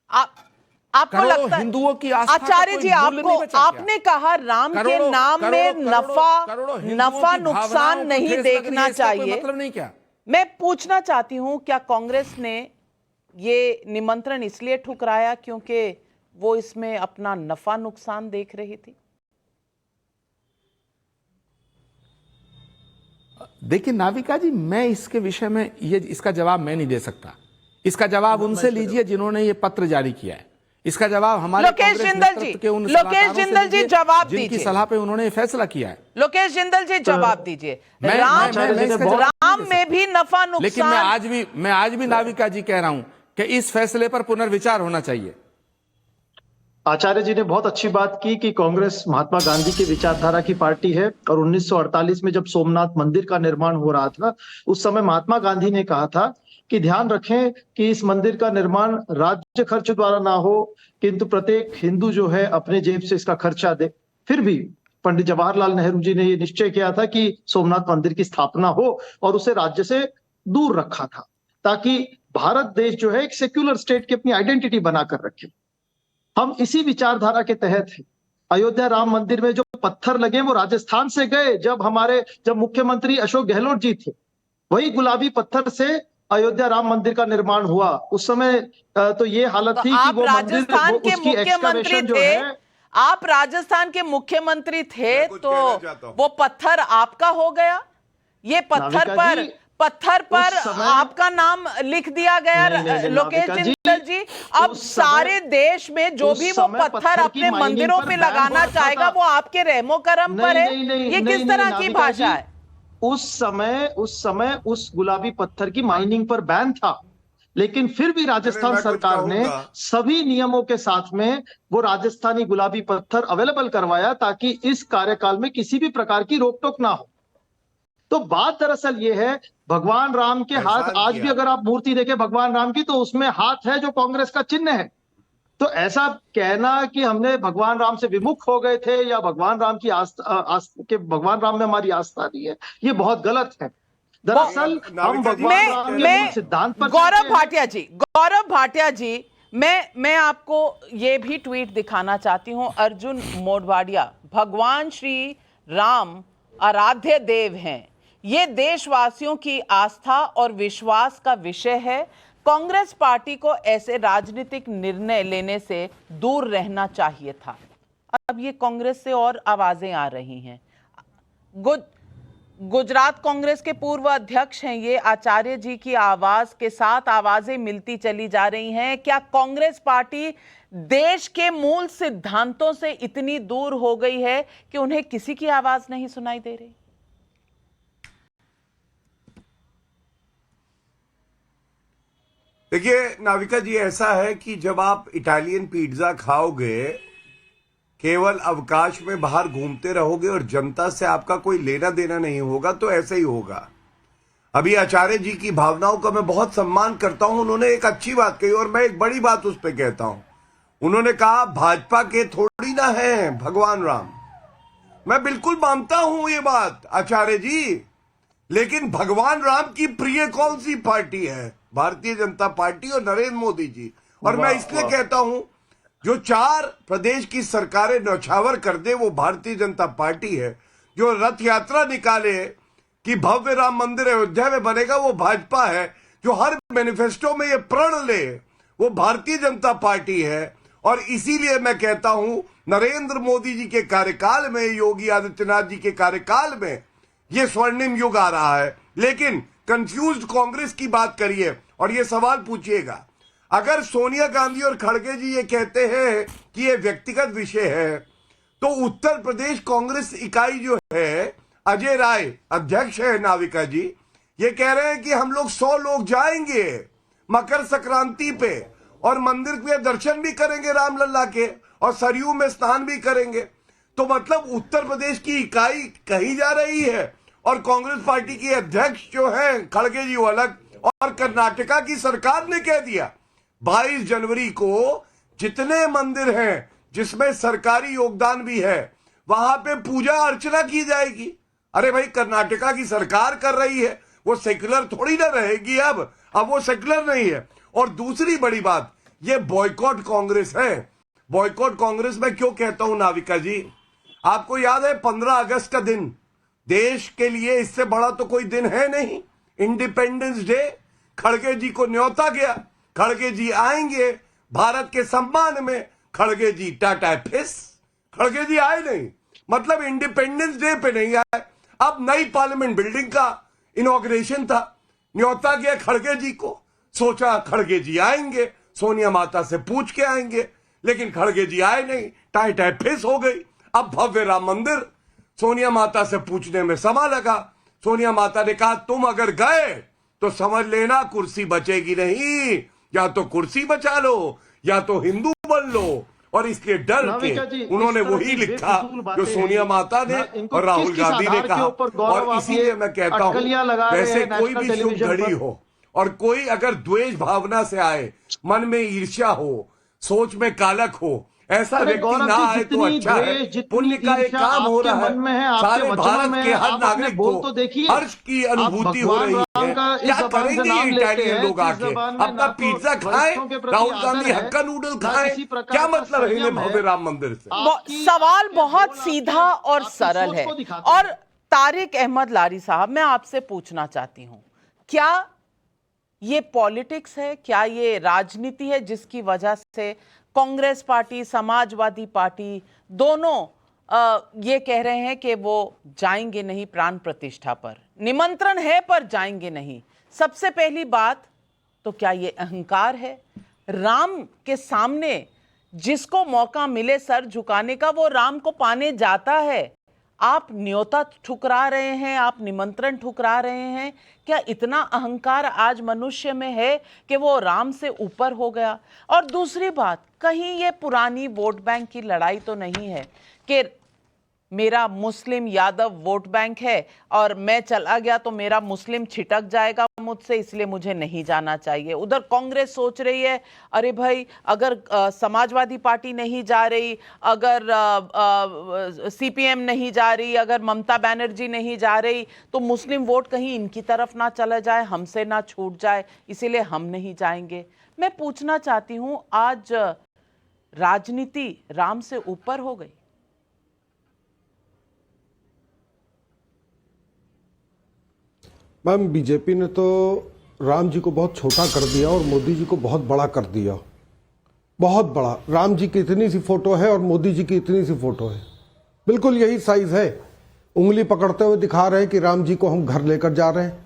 आपको लगता है हिंदुओं की आस्था, आचार्य जी, आपने कहा राम के नाम में नफा नुकसान नहीं देखना चाहिए, मतलब नहीं क्या? मैं पूछना चाहती हूं, क्या कांग्रेस ने ये निमंत्रण इसलिए ठुकराया क्योंकि वो इसमें अपना नफा नुकसान देख रही थी? देखिए नाविका जी, मैं इसके विषय में इसका जवाब मैं नहीं दे सकता। इसका जवाब उनसे लीजिए जिन्होंने ये पत्र जारी किया है। इसका जवाब हमारे लोकेश जिंदल जी जवाब दीजिए, जिनकी सलाह पे उन्होंने फैसला किया है। लोकेश जिंदल जी जवाब दीजिए। राम में भी नफा नुकसान, लेकिन मैं आज भी नाविका जी कह रहा हूं कि इस फैसले पर पुनर्विचार होना चाहिए। आचार्य जी ने बहुत अच्छी बात की कि कांग्रेस महात्मा गांधी की विचारधारा की पार्टी है, और 1948 में जब सोमनाथ मंदिर का निर्माण हो रहा था, उस समय महात्मा गांधी ने कहा था कि ध्यान रखें कि इस मंदिर का निर्माण राज्य खर्च द्वारा ना हो, किंतु प्रत्येक हिंदू जो है अपने जेब से इसका खर्चा दे। फिर भी पंडित जवाहरलाल नेहरू जी ने यह निश्चय किया था कि सोमनाथ मंदिर की स्थापना हो, और उसे राज्य से दूर रखा था, ताकि भारत देश जो है एक सेक्युलर स्टेट की अपनी आइडेंटिटी बनाकर रखे। हम इसी विचारधारा के तहत है। अयोध्या राम मंदिर में जो पत्थर लगे वो राजस्थान से गए। जब मुख्यमंत्री अशोक गहलोत जी थे, वही गुलाबी पत्थर से अयोध्या राम मंदिर का निर्माण हुआ। उस समय तो ये हालत थी कि वो राजस्थान के मुख्यमंत्री थे, आप राजस्थान के मुख्यमंत्री थे, तो वो पत्थर आपका हो गया। ये पत्थर पर आपका नाम लिख दिया गया। लोकेश जिंदल जी, अब सारे देश में जो भी वो पत्थर अपने मंदिरों पे लगाना चाहेगा वो आपके रहमो करम पर है। ये किस तरह की भाषा है? उस समय उस गुलाबी पत्थर की माइनिंग पर बैन था, लेकिन फिर भी राजस्थान सरकार ने सभी नियमों के साथ में वो राजस्थानी गुलाबी पत्थर अवेलेबल करवाया, ताकि इस कार्यकाल में किसी भी प्रकार की रोक टोक ना हो। तो बात दरअसल ये है, भगवान राम के हाथ, आज भी अगर आप मूर्ति देखें भगवान राम की, तो उसमें हाथ है जो कांग्रेस का चिन्ह है। तो ऐसा कहना कि हमने भगवान राम से विमुख हो गए थे या भगवान राम की भगवान राम में हमारी आस्था नहीं है, ये बहुत गलत है। दरअसल हम भगवान राम के सिद्धांत पर गौरव भाटिया जी, मैं आपको ये भी ट्वीट दिखाना चाहती हूं। अर्जुन मोडवाडिया, भगवान श्री राम आराध्य देव हैं। ये देशवासियों की आस्था और विश्वास का विषय है। कांग्रेस पार्टी को ऐसे राजनीतिक निर्णय लेने से दूर रहना चाहिए था। अब ये कांग्रेस से और आवाजें आ रही हैं। गुजरात कांग्रेस के पूर्व अध्यक्ष हैं ये, आचार्य जी की आवाज के साथ आवाजें मिलती चली जा रही हैं। क्या कांग्रेस पार्टी देश के मूल सिद्धांतों से इतनी दूर हो गई है कि उन्हें किसी की आवाज नहीं सुनाई दे रही? देखिए नाविका जी, ऐसा है कि जब आप इटालियन पिज्जा खाओगे, केवल अवकाश में बाहर घूमते रहोगे और जनता से आपका कोई लेना देना नहीं होगा, तो ऐसे ही होगा। अभी आचार्य जी की भावनाओं का मैं बहुत सम्मान करता हूं। उन्होंने एक अच्छी बात कही और मैं एक बड़ी बात उस पर कहता हूं। उन्होंने कहा भाजपा के थोड़ी ना है भगवान राम। मैं बिल्कुल मानता हूं ये बात आचार्य जी, लेकिन भगवान राम की प्रिय कौन सी पार्टी है? भारतीय जनता पार्टी और नरेंद्र मोदी जी। और मैं इसलिए कहता हूं, जो 4 प्रदेश की सरकारें न्यौछावर कर दे वो भारतीय जनता पार्टी है। जो रथ यात्रा निकाले कि भव्य राम मंदिर अयोध्या में बनेगा वो भाजपा है। जो हर मैनिफेस्टो में ये प्रण ले वो भारतीय जनता पार्टी है। और इसीलिए मैं कहता हूं, नरेंद्र मोदी जी के कार्यकाल में, योगी आदित्यनाथ जी के कार्यकाल में ये स्वर्णिम युग आ रहा है। लेकिन कंफ्यूज्ड कांग्रेस की बात करिए और ये सवाल पूछिएगा, अगर सोनिया गांधी और खड़गे जी ये कहते हैं कि ये व्यक्तिगत विषय है, तो उत्तर प्रदेश कांग्रेस इकाई जो है, अजय राय अध्यक्ष है नाविका जी, ये कह रहे हैं कि हम लोग 100 लोग जाएंगे मकर संक्रांति पे और मंदिर में दर्शन भी करेंगे रामलला के और सरयू में स्नान भी करेंगे। तो मतलब उत्तर प्रदेश की इकाई कही जा रही है और कांग्रेस पार्टी की अध्यक्ष जो है खड़गे जी वो अलग। और कर्नाटका की सरकार ने कह दिया 22 जनवरी को जितने मंदिर हैं जिसमें सरकारी योगदान भी है वहां पे पूजा अर्चना की जाएगी। अरे भाई, कर्नाटका की सरकार कर रही है, वो सेक्युलर थोड़ी ना रहेगी। अब वो सेक्युलर नहीं है। और दूसरी बड़ी बात, ये बॉयकॉट कांग्रेस है। बॉयकॉट कांग्रेस में क्यों कहता हूं नाविका जी, आपको याद है 15 अगस्त का दिन, देश के लिए इससे बड़ा तो कोई दिन है नहीं, इंडिपेंडेंस डे। खड़गे जी को न्योता गया, खड़गे जी आएंगे भारत के सम्मान में, खड़गे जी टाटा फिस, खड़गे जी आए नहीं, मतलब इंडिपेंडेंस डे पे नहीं आए। अब नई पार्लियामेंट बिल्डिंग का इनॉग्रेशन था, न्योता गया खड़गे जी को, सोचा खड़गे जी आएंगे, सोनिया माता से पूछ के आएंगे, लेकिन खड़गे जी आए नहीं, टाटा फिस हो गई। अब भव्य राम मंदिर, सोनिया माता से पूछने में समय लगा। सोनिया माता ने कहा तुम अगर गए तो समझ लेना कुर्सी बचेगी नहीं, या तो कुर्सी बचा लो या तो हिंदू बन लो। और इसलिए डर के उन्होंने वही लिखा जो सोनिया माता ने और राहुल गांधी ने कहा। और इसीलिए मैं कहता हूं, वैसे कोई भी शुभ घड़ी हो और कोई अगर द्वेष भावना से आए, मन में ईर्ष्या हो, सोच में कालक हो, ऐसा व्यक्ति ना आए तो अच्छा है। पुण्य का एक काम हो रहा है, सारे भारत के हर नागरिक को हर्ष की अनुभूति हो रही है। क्या करेंगे ये इटालियन लोग आके? अपना पिज्जा खाएं, राहुल गांधी हक्का नूडल खाएं, क्या मतलब है इन्हें भव्य राम मंदिर से? सवाल बहुत सीधा और सरल है। और तारिक अहमद लारी साहब, मैं आपसे पूछना चाहती हूं, क्या ये पॉलिटिक्स है, क्या ये राजनीति है जिसकी वजह से कांग्रेस पार्टी, समाजवादी पार्टी दोनों ये कह रहे हैं कि वो जाएंगे नहीं प्राण प्रतिष्ठा पर? निमंत्रण है पर जाएंगे नहीं। सबसे पहली बात तो क्या ये अहंकार है? राम के सामने जिसको मौका मिले सर झुकाने का वो राम को पाने जाता है। आप न्योता ठुकरा रहे हैं, आप निमंत्रण ठुकरा रहे हैं। क्या इतना अहंकार आज मनुष्य में है कि वो राम से ऊपर हो गया? और दूसरी बात, कहीं ये पुरानी वोट बैंक की लड़ाई तो नहीं है कि मेरा मुस्लिम यादव वोट बैंक है और मैं चला गया तो मेरा मुस्लिम छिटक जाएगा मुझसे, इसलिए मुझे नहीं जाना चाहिए। उधर कांग्रेस सोच रही है, अरे भाई अगर समाजवादी पार्टी नहीं जा रही, अगर सीपीएम नहीं जा रही, अगर ममता बनर्जी नहीं जा रही, तो मुस्लिम वोट कहीं इनकी तरफ ना चला जाए, हमसे ना छूट जाए, इसीलिए हम नहीं जाएंगे। मैं पूछना चाहती हूं, आज राजनीति राम से ऊपर हो गई? मैम, बीजेपी ने तो राम जी को बहुत छोटा कर दिया और मोदी जी को बहुत बड़ा कर दिया। बहुत बड़ा। राम जी की इतनी सी फोटो है और मोदी जी की इतनी सी फोटो है, बिल्कुल यही साइज है। उंगली पकड़ते हुए दिखा रहे हैं कि राम जी को हम घर लेकर जा रहे हैं।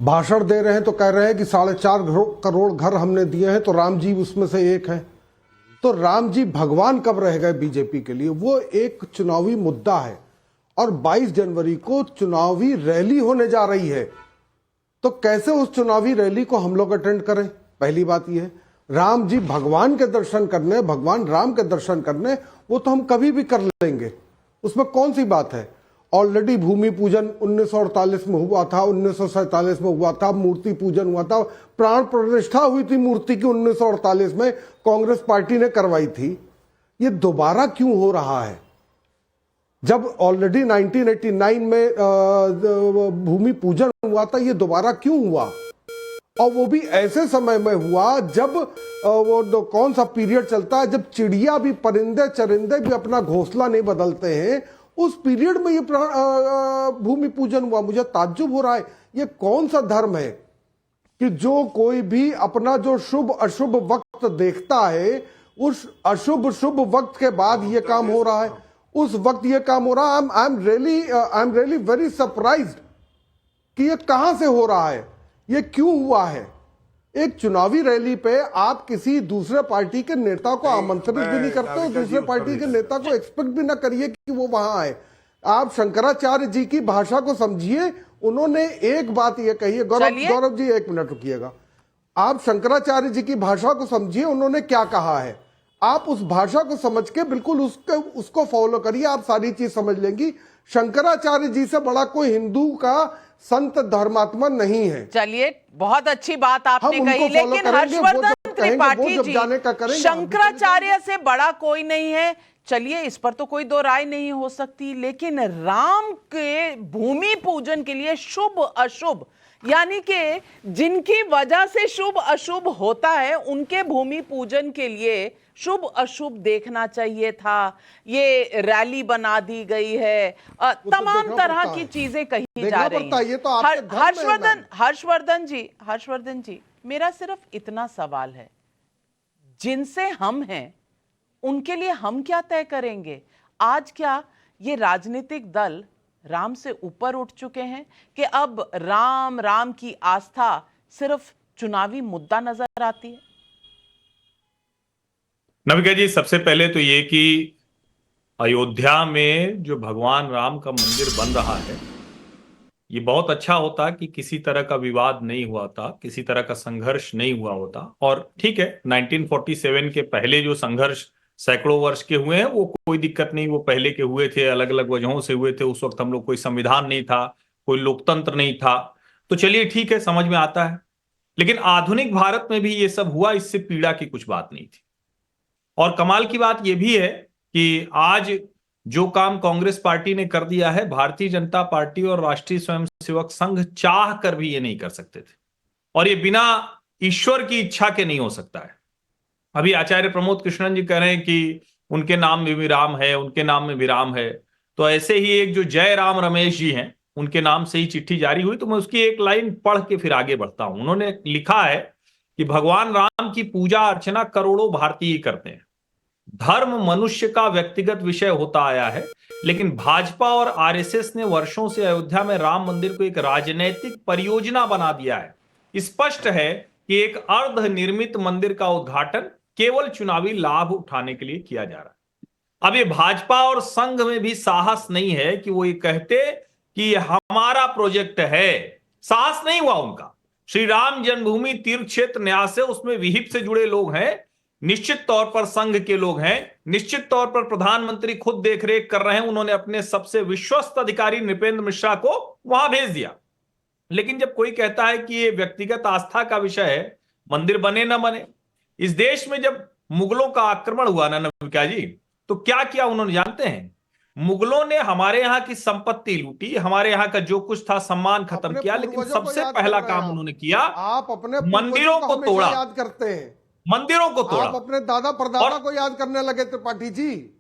भाषण दे रहे हैं तो कह रहे हैं कि 4.5 करोड़ घर हमने दिए हैं, तो राम जी उसमें से एक है। तो राम जी भगवान कब रह गए बीजेपी के लिए? वो एक चुनावी मुद्दा है और 22 जनवरी को चुनावी रैली होने जा रही है, तो कैसे उस चुनावी रैली को हम लोग अटेंड करें? पहली बात यह है। राम जी भगवान के दर्शन करने, भगवान राम के दर्शन करने, वो तो हम कभी भी कर लेंगे, उसमें कौन सी बात है। ऑलरेडी भूमि पूजन 1948 में हुआ था, 1947 में हुआ था, मूर्ति पूजन हुआ था, प्राण प्रतिष्ठा हुई थी मूर्ति की 1948 में, कांग्रेस पार्टी ने करवाई थी। ये दोबारा क्यों हो रहा है? जब ऑलरेडी 1989 में भूमि पूजन हुआ था, ये दोबारा क्यों हुआ? और वो भी ऐसे समय में हुआ जब वो कौन सा पीरियड चलता है, जब चिड़िया भी, परिंदे चरिंदे भी अपना घोंसला नहीं बदलते हैं, उस पीरियड में ये भूमि पूजन हुआ। मुझे ताज्जुब हो रहा है, ये कौन सा धर्म है कि जो कोई भी अपना जो शुभ अशुभ वक्त देखता है, उस अशुभ शुभ वक्त के बाद ये काम हो रहा है, उस वक्त ये काम हो रहा है। I am really very surprised कि ये कहां से हो रहा है, ये क्यों हुआ है। एक चुनावी रैली पे आप किसी दूसरे पार्टी के नेता को आमंत्रित भी नहीं करते हो, दूसरे पार्टी के नेता को एक्सपेक्ट भी ना करिए कि वो वहां आए। आप शंकराचार्य जी की भाषा को समझिए। उन्होंने एक बात ये कही है, गौरव जी एक मिनट रुकिएगा। आप शंकराचार्य जी की भाषा को समझिए, उन्होंने क्या कहा है। आप उस भाषा को समझ के बिल्कुल उसको फॉलो करिए, आप सारी चीज समझ लेंगी। शंकराचार्य जी से बड़ा कोई हिंदू का संत धर्मात्मा नहीं है। चलिए, बहुत अच्छी बात आपने कही, लेकिन हर्षवर्धन त्रिपाठी जी, शंकराचार्य से बड़ा कोई नहीं है। चलिए, इस पर तो कोई दो राय नहीं हो सकती, लेकिन राम के भूमि पूजन के लिए शुभ अशुभ, यानी कि जिनकी वजह से शुभ अशुभ होता है, उनके भूमि पूजन के लिए शुभ अशुभ देखना चाहिए था। ये रैली बना दी गई है, तमाम तरह की चीजें कही जा रही हैं। ये तो हर्षवर्धन जी, मेरा सिर्फ इतना सवाल है, जिनसे हम हैं उनके लिए हम क्या तय करेंगे? आज क्या ये राजनीतिक दल राम से ऊपर उठ चुके हैं कि अब राम की आस्था सिर्फ चुनावी मुद्दा नजर आती है? नविका जी, सबसे पहले तो ये कि अयोध्या में जो भगवान राम का मंदिर बन रहा है, ये बहुत अच्छा होता कि किसी तरह का विवाद नहीं हुआ था, किसी तरह का संघर्ष नहीं हुआ होता। और ठीक है, 1947 के पहले जो संघर्ष सैकड़ों वर्ष के हुए हैं, वो कोई दिक्कत नहीं, वो पहले के हुए थे, अलग अलग वजहों से हुए थे। उस वक्त हम लोग कोई संविधान नहीं था, कोई लोकतंत्र नहीं था, तो चलिए ठीक है, समझ में आता है। लेकिन आधुनिक भारत में भी ये सब हुआ, इससे पीड़ा की कुछ बात नहीं थी। और कमाल की बात यह भी है कि आज जो काम कांग्रेस पार्टी ने कर दिया है, भारतीय जनता पार्टी और राष्ट्रीय स्वयंसेवक संघ चाह कर भी ये नहीं कर सकते थे, और ये बिना ईश्वर की इच्छा के नहीं हो सकता है। अभी आचार्य प्रमोद कृष्णन जी कह रहे हैं कि उनके नाम में भी राम है, उनके नाम में भी राम है। तो ऐसे ही एक जो जय राम रमेश जी हैं, उनके नाम से ही चिट्ठी जारी हुई, तो मैं उसकी एक लाइन पढ़ के फिर आगे बढ़ता हूं। उन्होंने लिखा है कि भगवान राम की पूजा अर्चना करोड़ों भारतीय करते हैं। धर्म मनुष्य का व्यक्तिगत विषय होता आया है, लेकिन भाजपा और आरएसएस ने वर्षों से अयोध्या में राम मंदिर को एक राजनैतिक परियोजना बना दिया है। स्पष्ट है कि एक अर्ध निर्मित मंदिर का उद्घाटन केवल चुनावी लाभ उठाने के लिए किया जा रहा है। अब ये भाजपा और संघ में भी साहस नहीं है कि वो ये कहते कि ये हमारा प्रोजेक्ट है। साहस नहीं हुआ उनका। श्री राम जन्मभूमि तीर्थ क्षेत्र न्यास है, उसमें विहिप से जुड़े लोग हैं, निश्चित तौर पर संघ के लोग हैं, निश्चित तौर पर प्रधानमंत्री खुद देखरेख कर रहे हैं। उन्होंने अपने सबसे विश्वस्त अधिकारी नृपेंद्र मिश्रा को वहां भेज दिया। लेकिन जब कोई कहता है कि ये व्यक्तिगत आस्था का विषय है, मंदिर बने ना बने, इस देश में जब मुगलों का आक्रमण हुआ ना नविका जी, तो क्या किया उन्होंने जानते हैं? मुगलों ने हमारे यहाँ की संपत्ति लूटी, हमारे यहाँ का जो कुछ था सम्मान खत्म अपने किया, लेकिन पूर्वजों को सबसे याद पहला कर रहे हैं काम आप। उन्होंने किया, आप अपने मंदिरों पूर्वजों को हमेशा तोड़ा, याद करते हैं, मंदिरों को तोड़ा। आप अपने दादा परदादा और को याद करने लगे त्रिपाठी जी।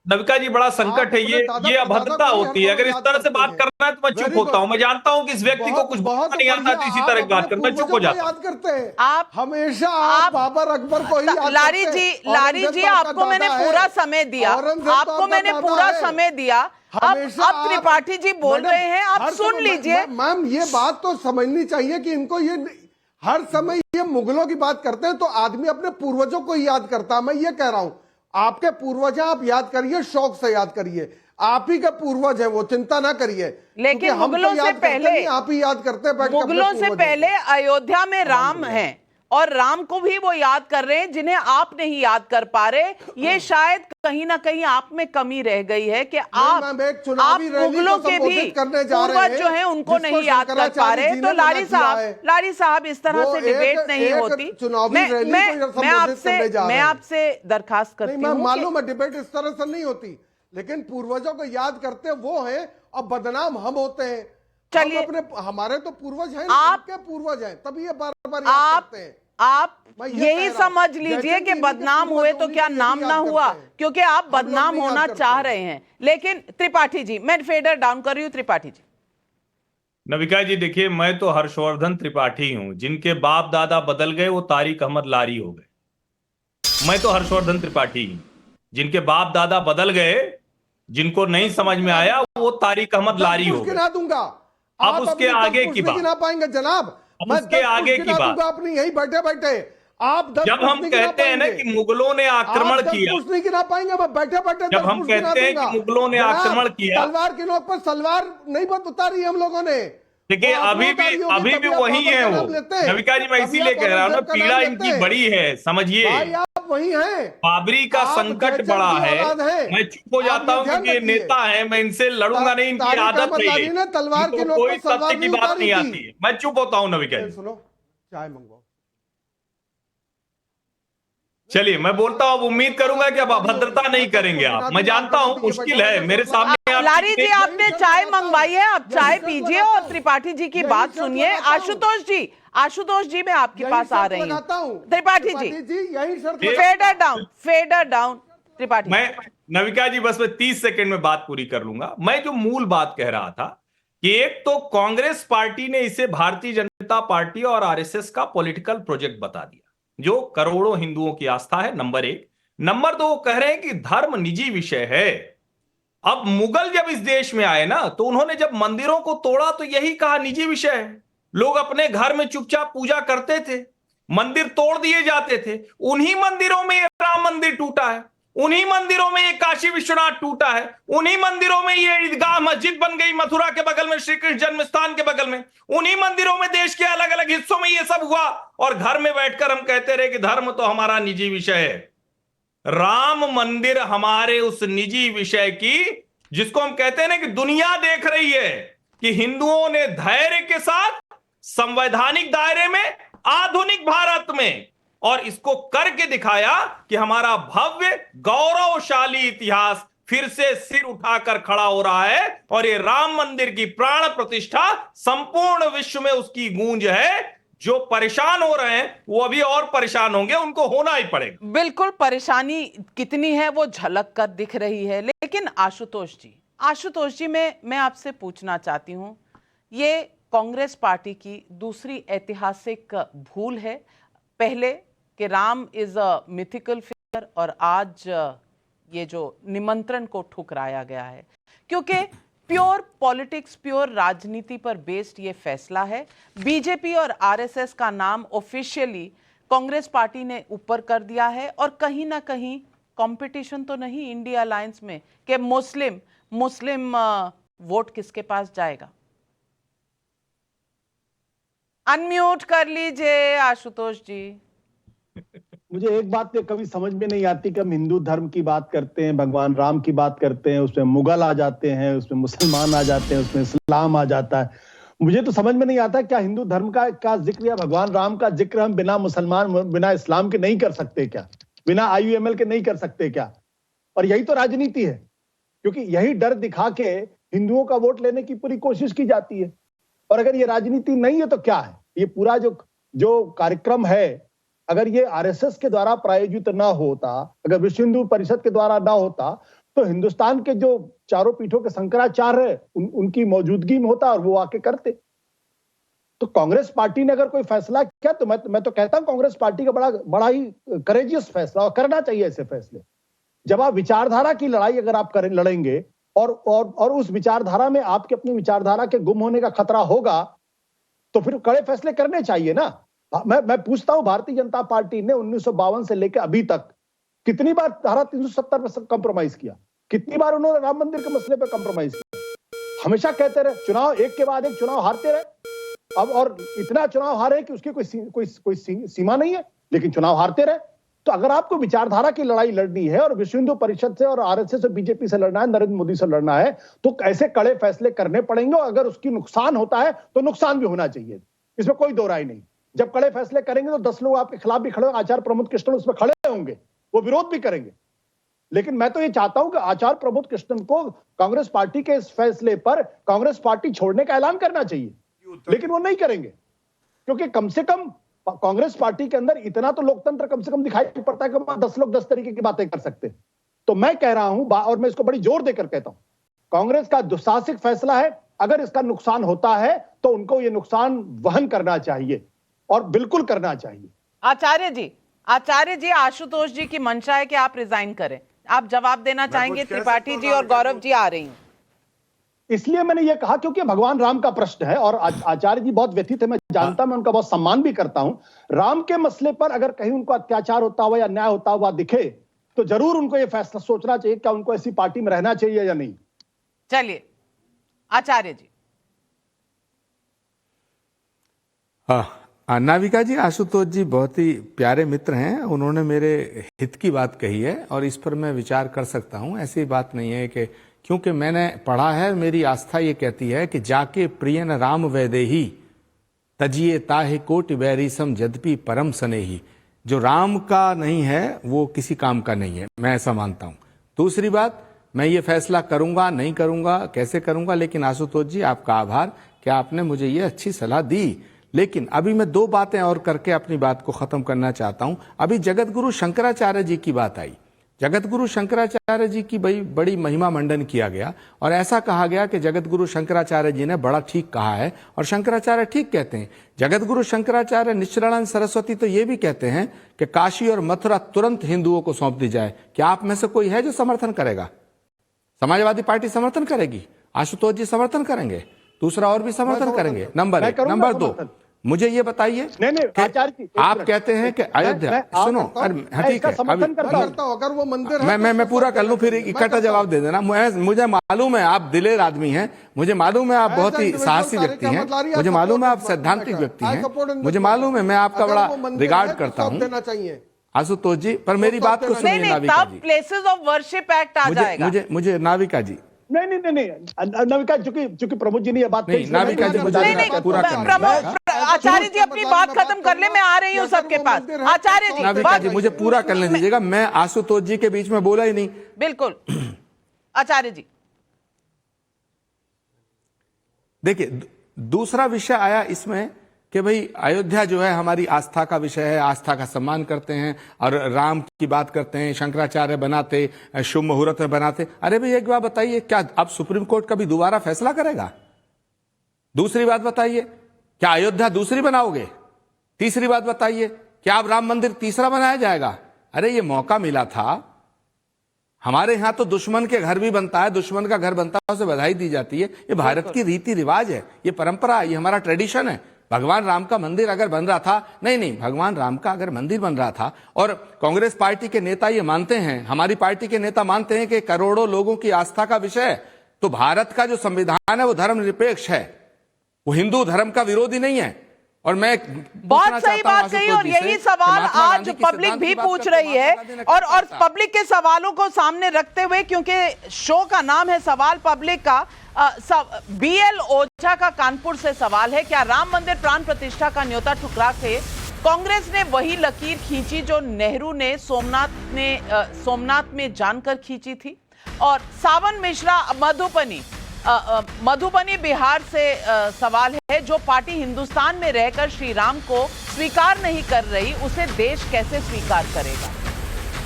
नविका जी बड़ा संकट है, अपने दादा ये परदादा अभद्रता को ही हर होती है। समय अगर इस याद तरह से करते बात हैं। करना है तो मैं चुप Very होता हूं। good। मैं जानता हूं कि इस व्यक्ति को कुछ बहुत नहीं आता, तो इसी तरह की बात करना, मैं चुप हो जाता हूं। याद करते हैं आप हमेशा, आप बाबर अकबर को ही याद लारी करते जी, हैं। लारी औरंगजेब जी, तो आपका आपको मैंने दादा है। पूरा समय दिया, औरंगजेब तो आपको आपका मैंने दादा पूरा है। समय दिया। हमेशा अब त्रिपाठी जी बोल मैडम, रहे हैं, आप हर सुन समय- लीजिए। मैम, ये बात तो समझनी चाहिए कि इनको ये हर समय ये मुगलों की बात करते हैं तो आदमी अपने पूर्वजों को ही याद करता है। मैं ये कह रहा हूं, आपके पूर्वज हैं, आप याद करिए, शौक से याद करिए। आप ही का पूर्वज है वो, चिंता ना करिए। लेकिन क्योंकि हम तो मुगलों से याद करते पहले- नहीं, आप ही याद करते हैं बैठ के अपने मुगलों से पूर्वजों पहले को। अयोध्या में राम हैं, और राम को भी वो याद कर रहे हैं जिन्हें आप नहीं याद कर पा रहे। ये शायद कहीं ना कहीं आप में कमी रह गई है कि मैम, एक आप चुनावी रैली मुगलों को के भी संबोधित करने जा रहे पूर्वज हैं, जो हैं उनको जिसको नहीं याद कर पा शंकराचार्य रहे। जी तो ने लारी मना किया साहब, है। लारी साहब, इस तरह वो से डिबेट एक- नहीं एक होती। चुनावी रैली को संबोधित करने जा रहे मैं हैं। आपसे दरखास्त करती नहीं, मैं हूँ मालूम है डिबेट इस तरह से नहीं होती, लेकिन पूर्वजों को याद करते वो हैं और बदनाम हम होते हैं। चलिए, हम अपने, हमारे तो पूर्वज हैं, आप- आपके पूर्वज हैं, तभी ये बार बार याद करते हैं। आप मैं ये यही कह रहा हूं, समझ जैसे लीजिए कि कि इनके बदनाम पूर्वज हुए तो उन्हीं क्या को नाम याद ना हुआ, करते हैं। क्योंकि आप हम लोग बदनाम नहीं याद होना करते चाह हैं। रहे हैं। लेकिन त्रिपाठी जी, मैं फेडर डाउन कर रही हूं। त्रिपाठी जी, नविका जी देखिए, मैं तो हर्षवर्धन त्रिपाठी हूं, जिनके बाप दादा बदल गए वो तारिक अहमद लारी हो गए। मैं तो हर्षवर्धन त्रिपाठी हूं, जिनके बाप दादा बदल गए, जिनको नहीं समझ में आया वो तारिक अहमद लारी हो गए। गिना दूंगा, अब आप उसके अपनी आगे 10 की कुछ बात, नहीं गिना पाएंगे जनाब। अब मैं उसके 10 आगे कुछ की गिना बात। दूंगा अपनी यही बैठे बैठे। आप 10 जब कुछ हम नहीं गिना कहते हैं ना पाएंगे। कि मुगलों ने आक्रमण आप 10 किया, कुछ नहीं गिना पाएंगे, मैं बैठे बैठे जब 10 हम कुछ गिना कहते हैं दूंगा। कि मुगलों ने जनाब, आक्रमण किया, तलवार के नोक पर सलवार नहीं उतारी हम लोगों ने। देखिए वो आपने उतारी होगी, अभी भी तभी आप वही बाबर है का वो। नाम लेते हैं। नविका जी मैं तभी इसीलिए आप कह रहा हूं ना, औरंगजेब का नाम पीड़ा लेते इनकी हैं। बड़ी है, समझिए। भाई आप वही हैं, बाबरी का आप संकट जयचंद बड़ा की है। औलाद हैं। मैं चुप हो आप जाता ये हूं ध्यान क्योंकि ये रखिए। नेता है, मैं इनसे लड़ूंगा नहीं, इनकी तारिक आदत अहमद है लारी ये। ने तलवार के इनको नोक कोई पर सलवार सत्य की नहीं बात उतारी नहीं थी। आती है। मैं चुप होता हूं नविका जी। सुनो, चाय मंगवाओ। चलिए मैं बोलता हूं, अब उम्मीद करूंगा कि अब अभद्रता नहीं करेंगे आप। मैं जानता हूं मुश्किल है, मेरे सामने आप लारी जी, आपने चाय मंगवाई है, आप चाय पीजिए और त्रिपाठी जी की बात सुनिए। आशुतोष जी, आशुतोष जी, मैं आपके पास आ रही हूँ। त्रिपाठी जी, यही शर्त fader down, fader down. Tripathi, मैं नविका जी बस मैं 30 सेकंड में बात पूरी कर लूंगा। मैं जो मूल बात कह रहा था कि एक तो कांग्रेस पार्टी ने इसे भारतीय जनता पार्टी और आरएसएस का पॉलिटिकल प्रोजेक्ट बता दिया, जो करोड़ों हिंदुओं की आस्था है, नंबर 1। नंबर 2, वो कह रहे हैं कि धर्म निजी विषय है। अब मुगल जब इस देश में आए ना, तो उन्होंने जब मंदिरों को तोड़ा तो यही कहा निजी विषय है। लोग अपने घर में चुपचाप पूजा करते थे, मंदिर तोड़ दिए जाते थे। उन्हीं मंदिरों में ये राम मंदिर टूटा है, उन्हीं मंदिरों में ये काशी विश्वनाथ टूटा है, उन्हीं मंदिरों में ये ईदगाह मस्जिद बन गई मथुरा के बगल में, श्री कृष्ण जन्म स्थान के बगल में। उन्हीं मंदिरों में देश के अलग अलग हिस्सों में ये सब हुआ, और घर में बैठकर हम कहते रहे कि धर्म तो हमारा निजी विषय है। राम मंदिर हमारे उस निजी विषय की, जिसको हम कहते हैं ना कि दुनिया देख रही है कि हिंदुओं ने धैर्य के साथ संवैधानिक दायरे में, आधुनिक भारत में, और इसको करके दिखाया कि हमारा भव्य गौरवशाली इतिहास फिर से सिर उठाकर खड़ा हो रहा है। और ये राम मंदिर की प्राण प्रतिष्ठा संपूर्ण विश्व में उसकी गूंज है। जो परेशान हो रहे हैं वो अभी और परेशान होंगे, उनको होना ही पड़ेगा। बिल्कुल, परेशानी कितनी है वो झलक कर दिख रही है। लेकिन आशुतोष जी, मैं आपसे पूछना चाहती हूं, ये कांग्रेस पार्टी की दूसरी ऐतिहासिक भूल है। पहले कि Ram is a mythical figure, और आज ये जो निमंत्रण को ठुकराया गया है, क्योंकि प्योर पॉलिटिक्स, प्योर राजनीति पर बेस्ड ये फैसला है। बीजेपी और आरएसएस का नाम ऑफिशियली कांग्रेस पार्टी ने ऊपर कर दिया है, और कहीं ना कहीं कंपटीशन तो नहीं इंडिया अलायंस में कि मुस्लिम वोट किसके पास जाएगा। अनम्यूट कर लीजिए आशुतोष जी। मुझे एक बात तो कभी समझ में नहीं आती कि हम हिंदू धर्म की बात करते हैं, भगवान राम की बात करते हैं, उसमें मुगल आ जाते हैं, उसमें मुसलमान आ जाते हैं, उसमें इस्लाम आ जाता है। मुझे तो समझ में नहीं आता क्या हिंदू धर्म का जिक्र या भगवान राम का जिक्र हम बिना मुसलमान बिना इस्लाम के नहीं कर सकते क्या, बिना IUML के नहीं कर सकते क्या? और यही तो राजनीति है, क्योंकि यही डर दिखा के हिंदुओं का वोट लेने की पूरी कोशिश की जाती है। और अगर ये राजनीति नहीं है तो क्या है? ये पूरा जो कार्यक्रम है, अगर ये RSS के द्वारा प्रायोजित ना होता, अगर विश्व हिंदू परिषद के द्वारा ना होता, तो हिंदुस्तान के जो चारों पीठों के शंकराचार्य उनकी मौजूदगी में होता और वो आके करते। तो कांग्रेस पार्टी ने अगर कोई फैसला किया तो मैं तो कहता हूं कांग्रेस पार्टी का बड़ा ही करेजियस फैसला, और करना चाहिए ऐसे फैसले। जब आप विचारधारा की लड़ाई अगर आप लड़ेंगे और उस विचारधारा में आपके अपनी विचारधारा के गुम होने का खतरा होगा, तो फिर कड़े फैसले करने चाहिए ना। मैं पूछता हूं, भारतीय जनता पार्टी ने 1952 से लेकर अभी तक कितनी बार धारा 370 पर कंप्रोमाइज किया? कितनी बार उन्होंने राम मंदिर के मसले पर कंप्रोमाइज किया? हमेशा कहते रहे, चुनाव एक के बाद एक चुनाव हारते रहे। अब और इतना चुनाव हारे कि उसकी कोई सीमा नहीं है, लेकिन चुनाव हारते रहे। तो अगर आपको विचारधारा की लड़ाई लड़नी है और विश्व हिंदू परिषद से और RSS और BJP से लड़ना है, नरेंद्र मोदी से लड़ना है, तो ऐसे कड़े फैसले करने पड़ेंगे। और अगर उसकी नुकसान होता है तो नुकसान भी होना चाहिए, इसमें कोई दो राय नहीं। जब कड़े फैसले करेंगे तो 10 लोग आपके खिलाफ भी खड़े होंगे, आचार्य प्रमोद कृष्णन उसमें खड़े होंगे, वो विरोध भी करेंगे। लेकिन मैं तो ये चाहता हूं कि आचार्य प्रमोद कृष्णन को कांग्रेस पार्टी के इस फैसले पर कांग्रेस पार्टी छोड़ने का ऐलान करना चाहिए, लेकिन वो नहीं करेंगे, क्योंकि कम से कम कांग्रेस पार्टी के अंदर इतना तो लोकतंत्र कम से कम दिखाई पड़ता है कि 10 लोग 10 तरीके की बातें कर सकते हैं। तो मैं कह रहा हूं, और मैं इसको बड़ी जोर देकर कहता हूं, कांग्रेस का दुस्साहसिक फैसला है। अगर इसका नुकसान होता है तो उनको ये नुकसान वहन करना चाहिए, और बिल्कुल करना चाहिए। आचार्य जी, आशुतोष जी की मंशा है कि आप रिजाइन करें। आप जवाब देना चाहेंगे? त्रिपाठी जी और गौरव जी आ रही हैं। इसलिए मैंने ये कहा क्योंकि भगवान राम का प्रश्न है, और आचार्य जी बहुत व्यथित है, मैं जानता, मैं उनका बहुत सम्मान भी करता हूं। राम के मसले पर अगर कहीं उनको अत्याचार होता हुआ या अन्याय होता हुआ दिखे तो जरूर उनको ये फैसला सोचना चाहिए, क्या उनको ऐसी पार्टी में रहना चाहिए या नहीं। चलिए आचार्य जी। नाविका जी, आशुतोष जी बहुत ही प्यारे मित्र हैं, उन्होंने मेरे हित की बात कही है और इस पर मैं विचार कर सकता हूं। ऐसी बात नहीं है कि क्योंकि मैंने पढ़ा है, मेरी आस्था ये कहती है कि जाके प्रियन राम वैदेही तजिए ताहे कोटि बैरी सम यद्यपि परम सनेही। जो राम का नहीं है वो किसी काम का नहीं है, मैं ऐसा मानता हूं। दूसरी बात, मैं ये फैसला करूंगा नहीं करूंगा, कैसे करूंगा, लेकिन आशुतोष जी आपका आभार कि आपने मुझे ये अच्छी सलाह दी। लेकिन अभी मैं 2 बातें और करके अपनी बात को खत्म करना चाहता हूं। अभी जगत गुरु शंकराचार्य जी की बात आई। जगत गुरु शंकराचार्य जी की बड़ी महिमा मंडन किया गया और ऐसा कहा गया कि जगत गुरु शंकराचार्य जी ने बड़ा ठीक कहा है, और शंकराचार्य ठीक कहते हैं। जगत गुरु शंकराचार्य निश्चलानंद सरस्वती तो ये भी कहते हैं कि काशी और मथुरा तुरंत हिंदुओं को सौंप दी जाए। क्या आप में से कोई है जो समर्थन करेगा? समाजवादी पार्टी समर्थन करेगी, आशुतोष जी समर्थन करेंगे, दूसरा और भी समर्थन करेंगे। नंबर 1। नंबर 2, मुझे ये बताइए, आप कहते हैं कि अयोध्या, सुनो, ठीक है, अगर वो मंदिर मैं पूरा कर लूं फिर इकट्ठा जवाब दे देना। मुझे मालूम है आप दिलेर आदमी हैं, मुझे मालूम है आप बहुत ही साहसी व्यक्ति हैं, मुझे मालूम है आप सैद्धांतिक व्यक्ति हैं, मुझे मालूम है मैं आपका बड़ा रिगार्ड करता हूँ आशुतोष जी, पर मेरी बात को सुनिए नाविका जी। प्लेसेस ऑफ वर्शिप एक्ट आ जाएगा। मुझे नाविका जी, नहीं नाविका, चूंकि प्रमोद जी ने ये बात नहीं, नाविका जी मुझे पूरा आचार्य जी अपनी बात खत्म कर ले, मैं आ रही हूँ सबके पास। आचार्य जी, नाविका जी मुझे पूरा करने दीजिएगा, मैं आशुतोष जी के बीच में बोला ही नहीं। बिल्कुल आचार्य जी। देखिए, दूसरा विषय आया इसमें कि भाई अयोध्या जो है हमारी आस्था का विषय है, आस्था का सम्मान करते हैं और राम की बात करते हैं, शंकराचार्य बनाते, शुभ मुहूर्त में बनाते। अरे भाई एक बात बताइए, क्या अब सुप्रीम कोर्ट कभी दोबारा फैसला करेगा? दूसरी बात बताइए, क्या अयोध्या दूसरी बनाओगे? तीसरी बात बताइए, क्या अब राम मंदिर तीसरा बनाया जाएगा? अरे ये मौका मिला था, हमारे यहां तो दुश्मन के घर भी बनता है, दुश्मन का घर बनता है उसे बधाई दी जाती है। ये भारत की रीति रिवाज है, ये परंपरा, ये हमारा ट्रेडिशन है। भगवान राम का मंदिर अगर बन रहा था, नहीं, भगवान राम का अगर मंदिर बन रहा था, और कांग्रेस पार्टी के नेता ये मानते हैं, हमारी पार्टी के नेता मानते हैं कि करोड़ों लोगों की आस्था का विषय है, तो भारत का जो संविधान है वो धर्मनिरपेक्ष है, वो हिंदू धर्म का विरोधी नहीं है। और मैं बहुत सही बात कही, और यही सवाल आज पब्लिक भी पूछ रही है, और पब्लिक के सवालों को सामने रखते हुए, क्योंकि शो का नाम है सवाल पब्लिक का, BL ओझा का कानपुर से सवाल है, क्या राम मंदिर प्राण प्रतिष्ठा का न्योता ठुकरा के कांग्रेस ने वही लकीर खींची जो नेहरू ने सोमनाथ में जानकर खींची थी? और सावन मिश्रा मधुबनी बिहार से सवाल है, जो पार्टी हिंदुस्तान में रहकर श्री राम को स्वीकार नहीं कर रही, उसे देश कैसे स्वीकार करेगा?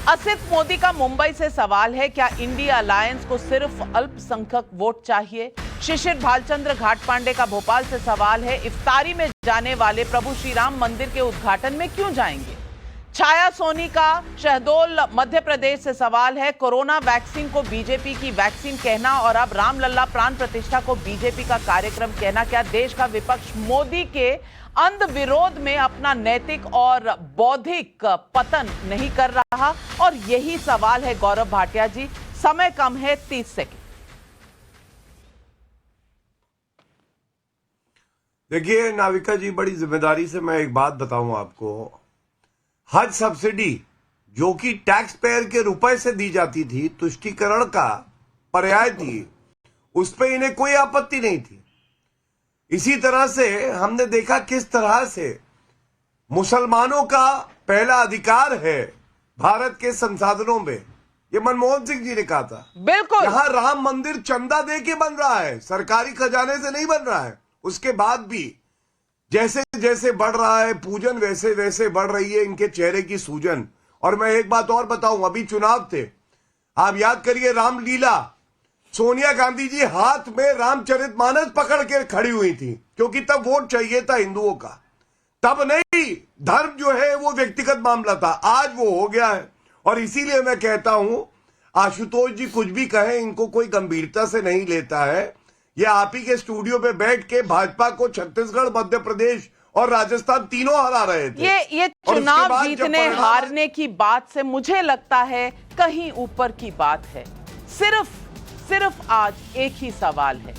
असित मोदी का मुंबई से सवाल है, क्या इंडिया अलायंस को सिर्फ अल्पसंख्यक वोट चाहिए? शिशिर भालचंद्र घाट पांडे का भोपाल से सवाल है, इफ्तारी में जाने वाले प्रभु श्री राम मंदिर के उद्घाटन में क्यों जाएंगे? छाया सोनी का शहडोल मध्य प्रदेश से सवाल है, कोरोना वैक्सीन को बीजेपी की वैक्सीन कहना और अब रामलला प्राण प्रतिष्ठा को बीजेपी का कार्यक्रम कहना, क्या देश का विपक्ष मोदी के अंध विरोध में अपना नैतिक और बौद्धिक पतन नहीं कर रहा? और यही सवाल है गौरव भाटिया जी। समय कम है, 30 सेकंड। देखिए नाविका जी, बड़ी जिम्मेदारी से मैं एक बात बताऊं आपको। हज सब्सिडी जो कि टैक्स पेयर के रुपए से दी जाती थी, तुष्टीकरण का पर्याय थी, उस पर इन्हें कोई आपत्ति नहीं थी। इसी तरह से हमने देखा किस तरह से मुसलमानों का पहला अधिकार है भारत के संसाधनों में, ये मनमोहन सिंह जी ने कहा था। बिल्कुल, यहां राम मंदिर चंदा दे के बन रहा है, सरकारी खजाने से नहीं बन रहा है। उसके बाद भी जैसे जैसे बढ़ रहा है पूजन, वैसे वैसे बढ़ रही है इनके चेहरे की सूजन। और मैं एक बात और बताऊं, अभी चुनाव थे, आप याद करिए रामलीला, सोनिया गांधी जी हाथ में रामचरितमानस पकड़ के खड़ी हुई थी, क्योंकि तब वोट चाहिए था हिंदुओं का। तब नहीं, धर्म जो है वो व्यक्तिगत मामला था, आज वो हो गया है। और इसीलिए मैं कहता हूं, आशुतोष जी कुछ भी कहें, इनको कोई गंभीरता से नहीं लेता है। ये आप ही के स्टूडियो पे बैठ के भाजपा को छत्तीसगढ़, मध्य प्रदेश और राजस्थान तीनों हरा रहे थे। ये चुनाव जीतने हारने की बात से मुझे लगता है कहीं ऊपर की बात है। सिर्फ आज एक ही सवाल है,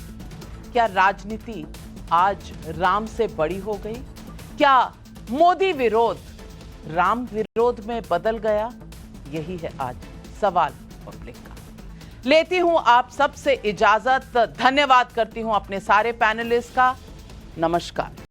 क्या राजनीति आज राम से बड़ी हो गई? क्या मोदी विरोध राम विरोध में बदल गया? यही है आज सवाल पब्लिक का। लेती हूं आप सबसे इजाजत, धन्यवाद करती हूं अपने सारे पैनलिस्ट का। नमस्कार।